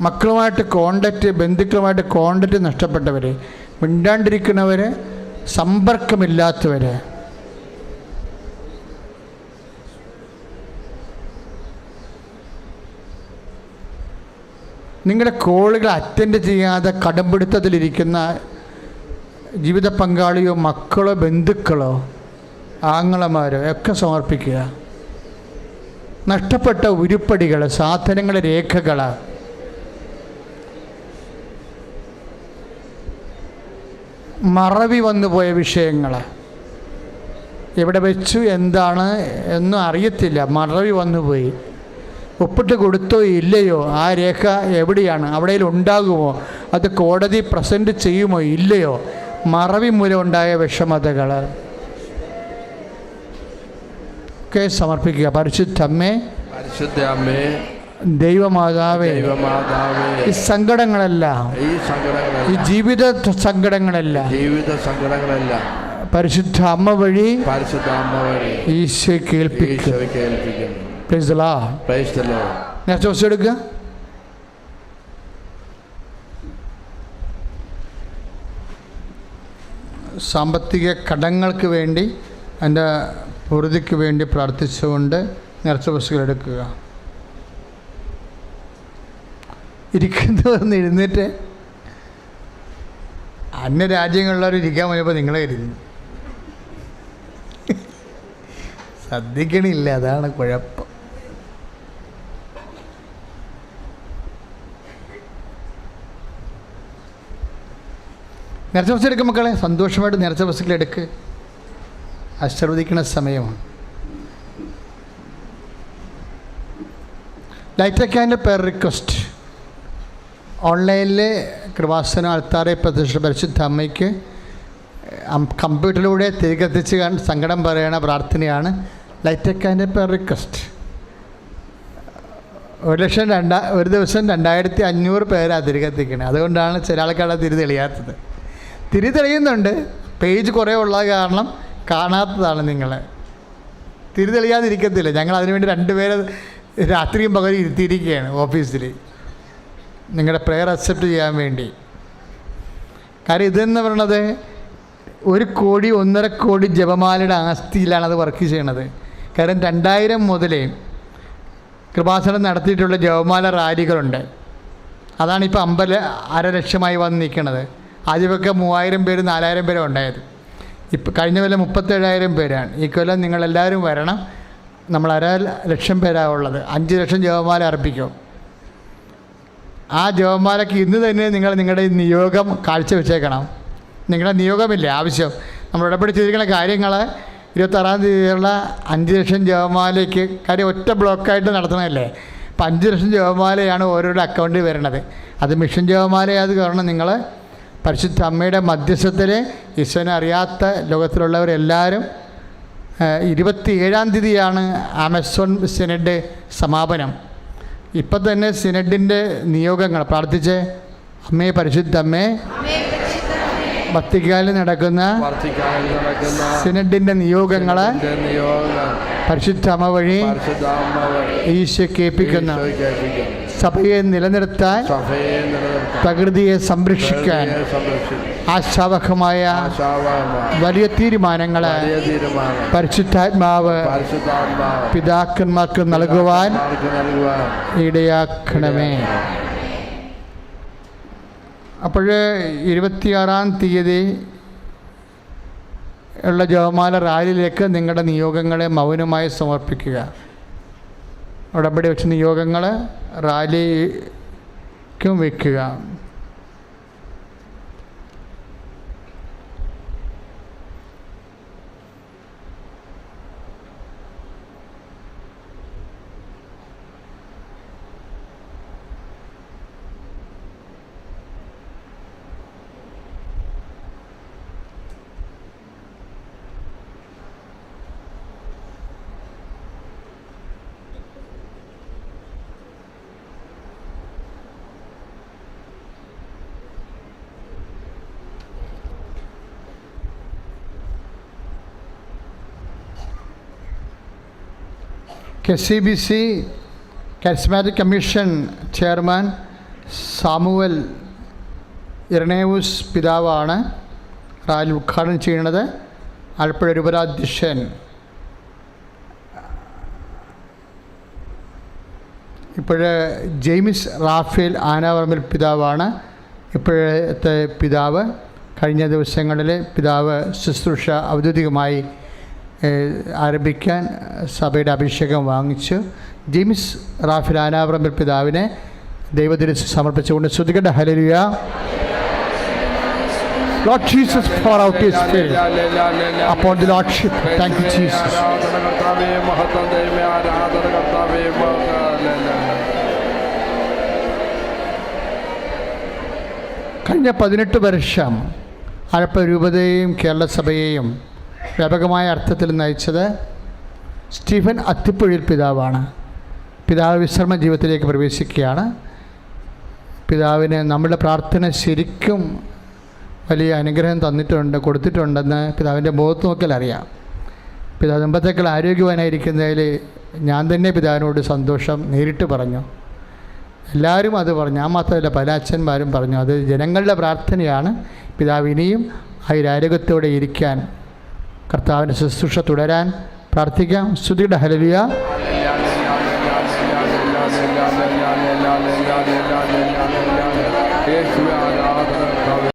[SPEAKER 3] മക്കളുമായിട്ട് കോണ്ടാക്റ്റ്, ബന്ധുക്കളുമായിട്ട് കോണ്ടാക്റ്റ് നഷ്ടപ്പെട്ടവർ, മിണ്ടാണ്ടിരിക്കുന്നവർ, സമ്പർക്കമില്ലാത്തവർ, നിങ്ങളുടെ കോളുകൾ അറ്റൻഡ് ചെയ്യാതെ കടംപിടുത്തത്തിലിരിക്കുന്ന ജീവിത പങ്കാളിയോ മക്കളോ ബന്ധുക്കളോ ആങ്ങളമാരോ ഒക്കെ സമർപ്പിക്കുക. നഷ്ടപ്പെട്ട ഉരുപ്പടികൾ, സാധനങ്ങൾ, രേഖകൾ, മറവി വന്നുപോയ വിഷയങ്ങൾ, എവിടെ വെച്ചു എന്താണ് എന്നും അറിയത്തില്ല, മറവി വന്നുപോയി, ഒപ്പിട്ട് കൊടുത്തോ ഇല്ലയോ, ആ രേഖ എവിടെയാണ്, അവിടെ ഉണ്ടാകുമോ, അത് കോടതി പ്രസൻറ്റ് ചെയ്യുമോ ഇല്ലയോ, മറവി മൂലം ഉണ്ടായ വിഷമതകൾ ഒക്കെ സമർപ്പിക്കുക. പരിശുദ്ധ അമ്മേ, ദൈവമാതാവേ, ഈ സങ്കടങ്ങളെല്ലാം, ഈ ജീവിത സങ്കടങ്ങളെല്ലാം പരിശുദ്ധ അമ്മ വഴി Isho കേൾപ്പിക്കും. Praise the Lord.
[SPEAKER 4] Praise the Lord.
[SPEAKER 3] നേരത്തെ ദിവസം എടുക്കുക. സാമ്പത്തിക കടങ്ങൾക്ക് വേണ്ടി, എൻ്റെ പൊറുതിക്ക് വേണ്ടി പ്രാർത്ഥിച്ചുകൊണ്ട് നേർച്ച ബസ്സുകൾ എടുക്കുക. ഇരിക്കുന്നവന്ന് എഴുന്നേറ്റ്. അന്യ രാജ്യങ്ങളിലുള്ളവർ ഇരിക്കാൻ പോയപ്പോൾ നിങ്ങളെ കരുതി ശ്രദ്ധിക്കണില്ല, അതാണ് കുഴപ്പം. നേർച്ച ബസ് എടുക്കുക മക്കളെ, സന്തോഷമായിട്ട് നേർച്ച ബസ്സുകളെടുക്ക്. ആശീർവദിക്കുന്ന സമയമാണ്. ലൈറ്റക്കാൻ്റെ പേർ റിക്വസ്റ്റ് ഓൺലൈനിൽ കൃപാസന അൾത്താറെ പ്രത്യക്ഷ പരിശുദ്ധ അമ്മയ്ക്ക് കമ്പ്യൂട്ടറിലൂടെ തിരികെത്തിച്ച് സങ്കടം പറയണ പ്രാർത്ഥനയാണ് ലൈറ്റക്കാൻ്റെ പേർ റിക്വസ്റ്റ്. ഒരു ദിവസം 2500 പേരാണ് തിരികെത്തിക്കണേ. അതുകൊണ്ടാണ് ചില ആൾക്കാരുടെ തിരി തെളിയാത്തത്. തിരി തെളിയുന്നുണ്ട്, പേജ് കുറേ ഉള്ള കാരണം കാണാത്തതാണ്. നിങ്ങളെ തിരി തെളിയാതിരിക്കത്തില്ല. ഞങ്ങൾ അതിനുവേണ്ടി 2 പേരെ രാത്രിയും പകലും ഇരുത്തിയിരിക്കുകയാണ് ഓഫീസിൽ, നിങ്ങളുടെ പ്രെയർ അക്സെപ്റ്റ് ചെയ്യാൻ വേണ്ടി. കാര്യം ഇതെന്ന് പറയണത് 1 കോടി 1.5 കോടി ജപമാലയുടെ ആസ്തിയിലാണ് അത് വർക്ക് ചെയ്യണത്. കാരണം 2000 മുതലേ കൃപാസനം നടത്തിയിട്ടുള്ള ജപമാല റാലികളുണ്ട്. അതാണിപ്പോൾ 1.5 ലക്ഷമായി വന്ന് നിൽക്കുന്നത്. ആദ്യമൊക്കെ 3000 പേര് 4000 പേരും ഉണ്ടായത്. ഇപ്പം കഴിഞ്ഞ കൊല്ലം 37,000 പേരാണ്. ഈ കൊല്ലം നിങ്ങളെല്ലാവരും വരണം. നമ്മൾ 1.5 ലക്ഷം പേരാണ് ഉള്ളത്. 5 ലക്ഷം ജപമാല അർപ്പിക്കും. ആ ജപമാലയ്ക്ക് ഇന്ന് തന്നെ നിങ്ങളുടെ നിയോഗം കാഴ്ചവെച്ചേക്കണം. നിങ്ങളുടെ നിയോഗമില്ലേ ആവശ്യം, നമ്മൾ ഇടപെടി ചെയ്തിരിക്കുന്ന കാര്യങ്ങൾ 26-ാം തീയതിയുള്ള 5 ലക്ഷം ജപമാലയ്ക്ക്. കാര്യം ഒറ്റ ബ്ലോക്കായിട്ട് നടത്തണമല്ലേ. അപ്പം 5 ലക്ഷം ജപമാലയാണ് ഓരോരുടെ അക്കൗണ്ടിൽ വരുന്നത്. അത് മിഷൻ ജപമാലയായത് കാരണം നിങ്ങൾ പരിശുദ്ധ അമ്മയുടെ മധ്യസ്ഥത്തിൽ ഈശോനെ അറിയാത്ത ലോകത്തിലുള്ളവരെല്ലാവരും 27-ാം തീയതിയാണ് ആമസോൺ സിനഡ് സമാപനം. ഇപ്പം തന്നെ സിനഡിൻ്റെ നിയോഗങ്ങൾ പ്രാർത്ഥിച്ച് അമ്മേ, പരിശുദ്ധ അമ്മേ, വത്തിക്കാനിൽ നടക്കുന്ന സിനഡിൻ്റെ നിയോഗങ്ങൾ പരിശുദ്ധ അമ്മ വഴി ഈശോ കേൾപ്പിക്കുന്നു. സഭയെ നിലനിർത്താൻ, പ്രകൃതിയെ സംരക്ഷിക്കാൻ ആശാവഹമായ വലിയ തീരുമാനങ്ങൾ പരിശുദ്ധാത്മാവ് പിതാക്കന്മാർക്ക് നൽകുവാൻ ഇടയാക്കണമേ. അപ്പോൾ 26-ാം തീയതി ഉള്ള ജപമാല റാലിയിലേക്ക് നിങ്ങളുടെ നിയോഗങ്ങളെ മൗനമായി സമർപ്പിക്കുക. ഉടമ്പടി വെച്ച നിയോഗങ്ങൾ റാലിക്കും വയ്ക്കുക. KCBC charismatic commission chairman Samuel Irenaeus പിതാവാണ് റാലി ഉദ്ഘാടനം ചെയ്യുന്നത്. ആലപ്പുഴ രൂപതാധ്യക്ഷൻ ജെയിംസ് റാഫേൽ ആനാവർമ്മൽ പിതാവാണ് ഇപ്പോഴത്തെ പിതാവ്. കഴിഞ്ഞ ദിവസങ്ങളിൽ പിതാവ് ശുശ്രൂഷ ഔദ്യോഗികമായി ആരംഭിക്കാൻ സഭയുടെ അഭിഷേകം വാങ്ങിച്ചു. ജെയിംസ് റാഫേൽ ആനാവർമ്മൽ പിതാവിനെ ദൈവത്തിനു സമർപ്പിച്ചുകൊണ്ട് സ്തുതിക്കട്ടെ. Hallelujah. Lord Jesus, pour out His Spirit upon the Lordship. Thank you, Jesus. കഴിഞ്ഞ 18 വർഷം ആലപ്പുഴ രൂപതയെയും കേരള സഭയെയും വ്യാപകമായ അർത്ഥത്തിൽ നയിച്ചത് സ്റ്റീഫൻ അത്തിപ്പുഴയിൽ പിതാവാണ്. പിതാവ് വിശ്രമ ജീവിതത്തിലേക്ക് പ്രവേശിക്കുകയാണ്. പിതാവിന് നമ്മുടെ പ്രാർത്ഥന ശരിക്കും വലിയ അനുഗ്രഹം കൊടുത്തിട്ടുണ്ടെന്ന് പിതാവിൻ്റെ മുഖത്ത് നോക്കിയാൽ അറിയാം. പിതാവ് ദമ്പതികൾ ആരോഗ്യവാനായിരിക്കുന്നതിൽ ഞാൻ തന്നെ പിതാവിനോട് സന്തോഷം നേരിട്ട് പറഞ്ഞു. എല്ലാവരും അത് പറഞ്ഞു, ഞാൻ മാത്രമല്ല പല അച്ഛന്മാരും പറഞ്ഞു. അത് ജനങ്ങളുടെ പ്രാർത്ഥനയാണ്. പിതാവ് ഇനിയും ആരോഗ്യത്തോടെ ഇരിക്കാൻ, കർത്താവിൻ്റെ ശുശ്രൂഷ തുടരാൻ പ്രാർത്ഥിക്കാം. സ്തുതിയുടെ ഹല്ലേലൂയ.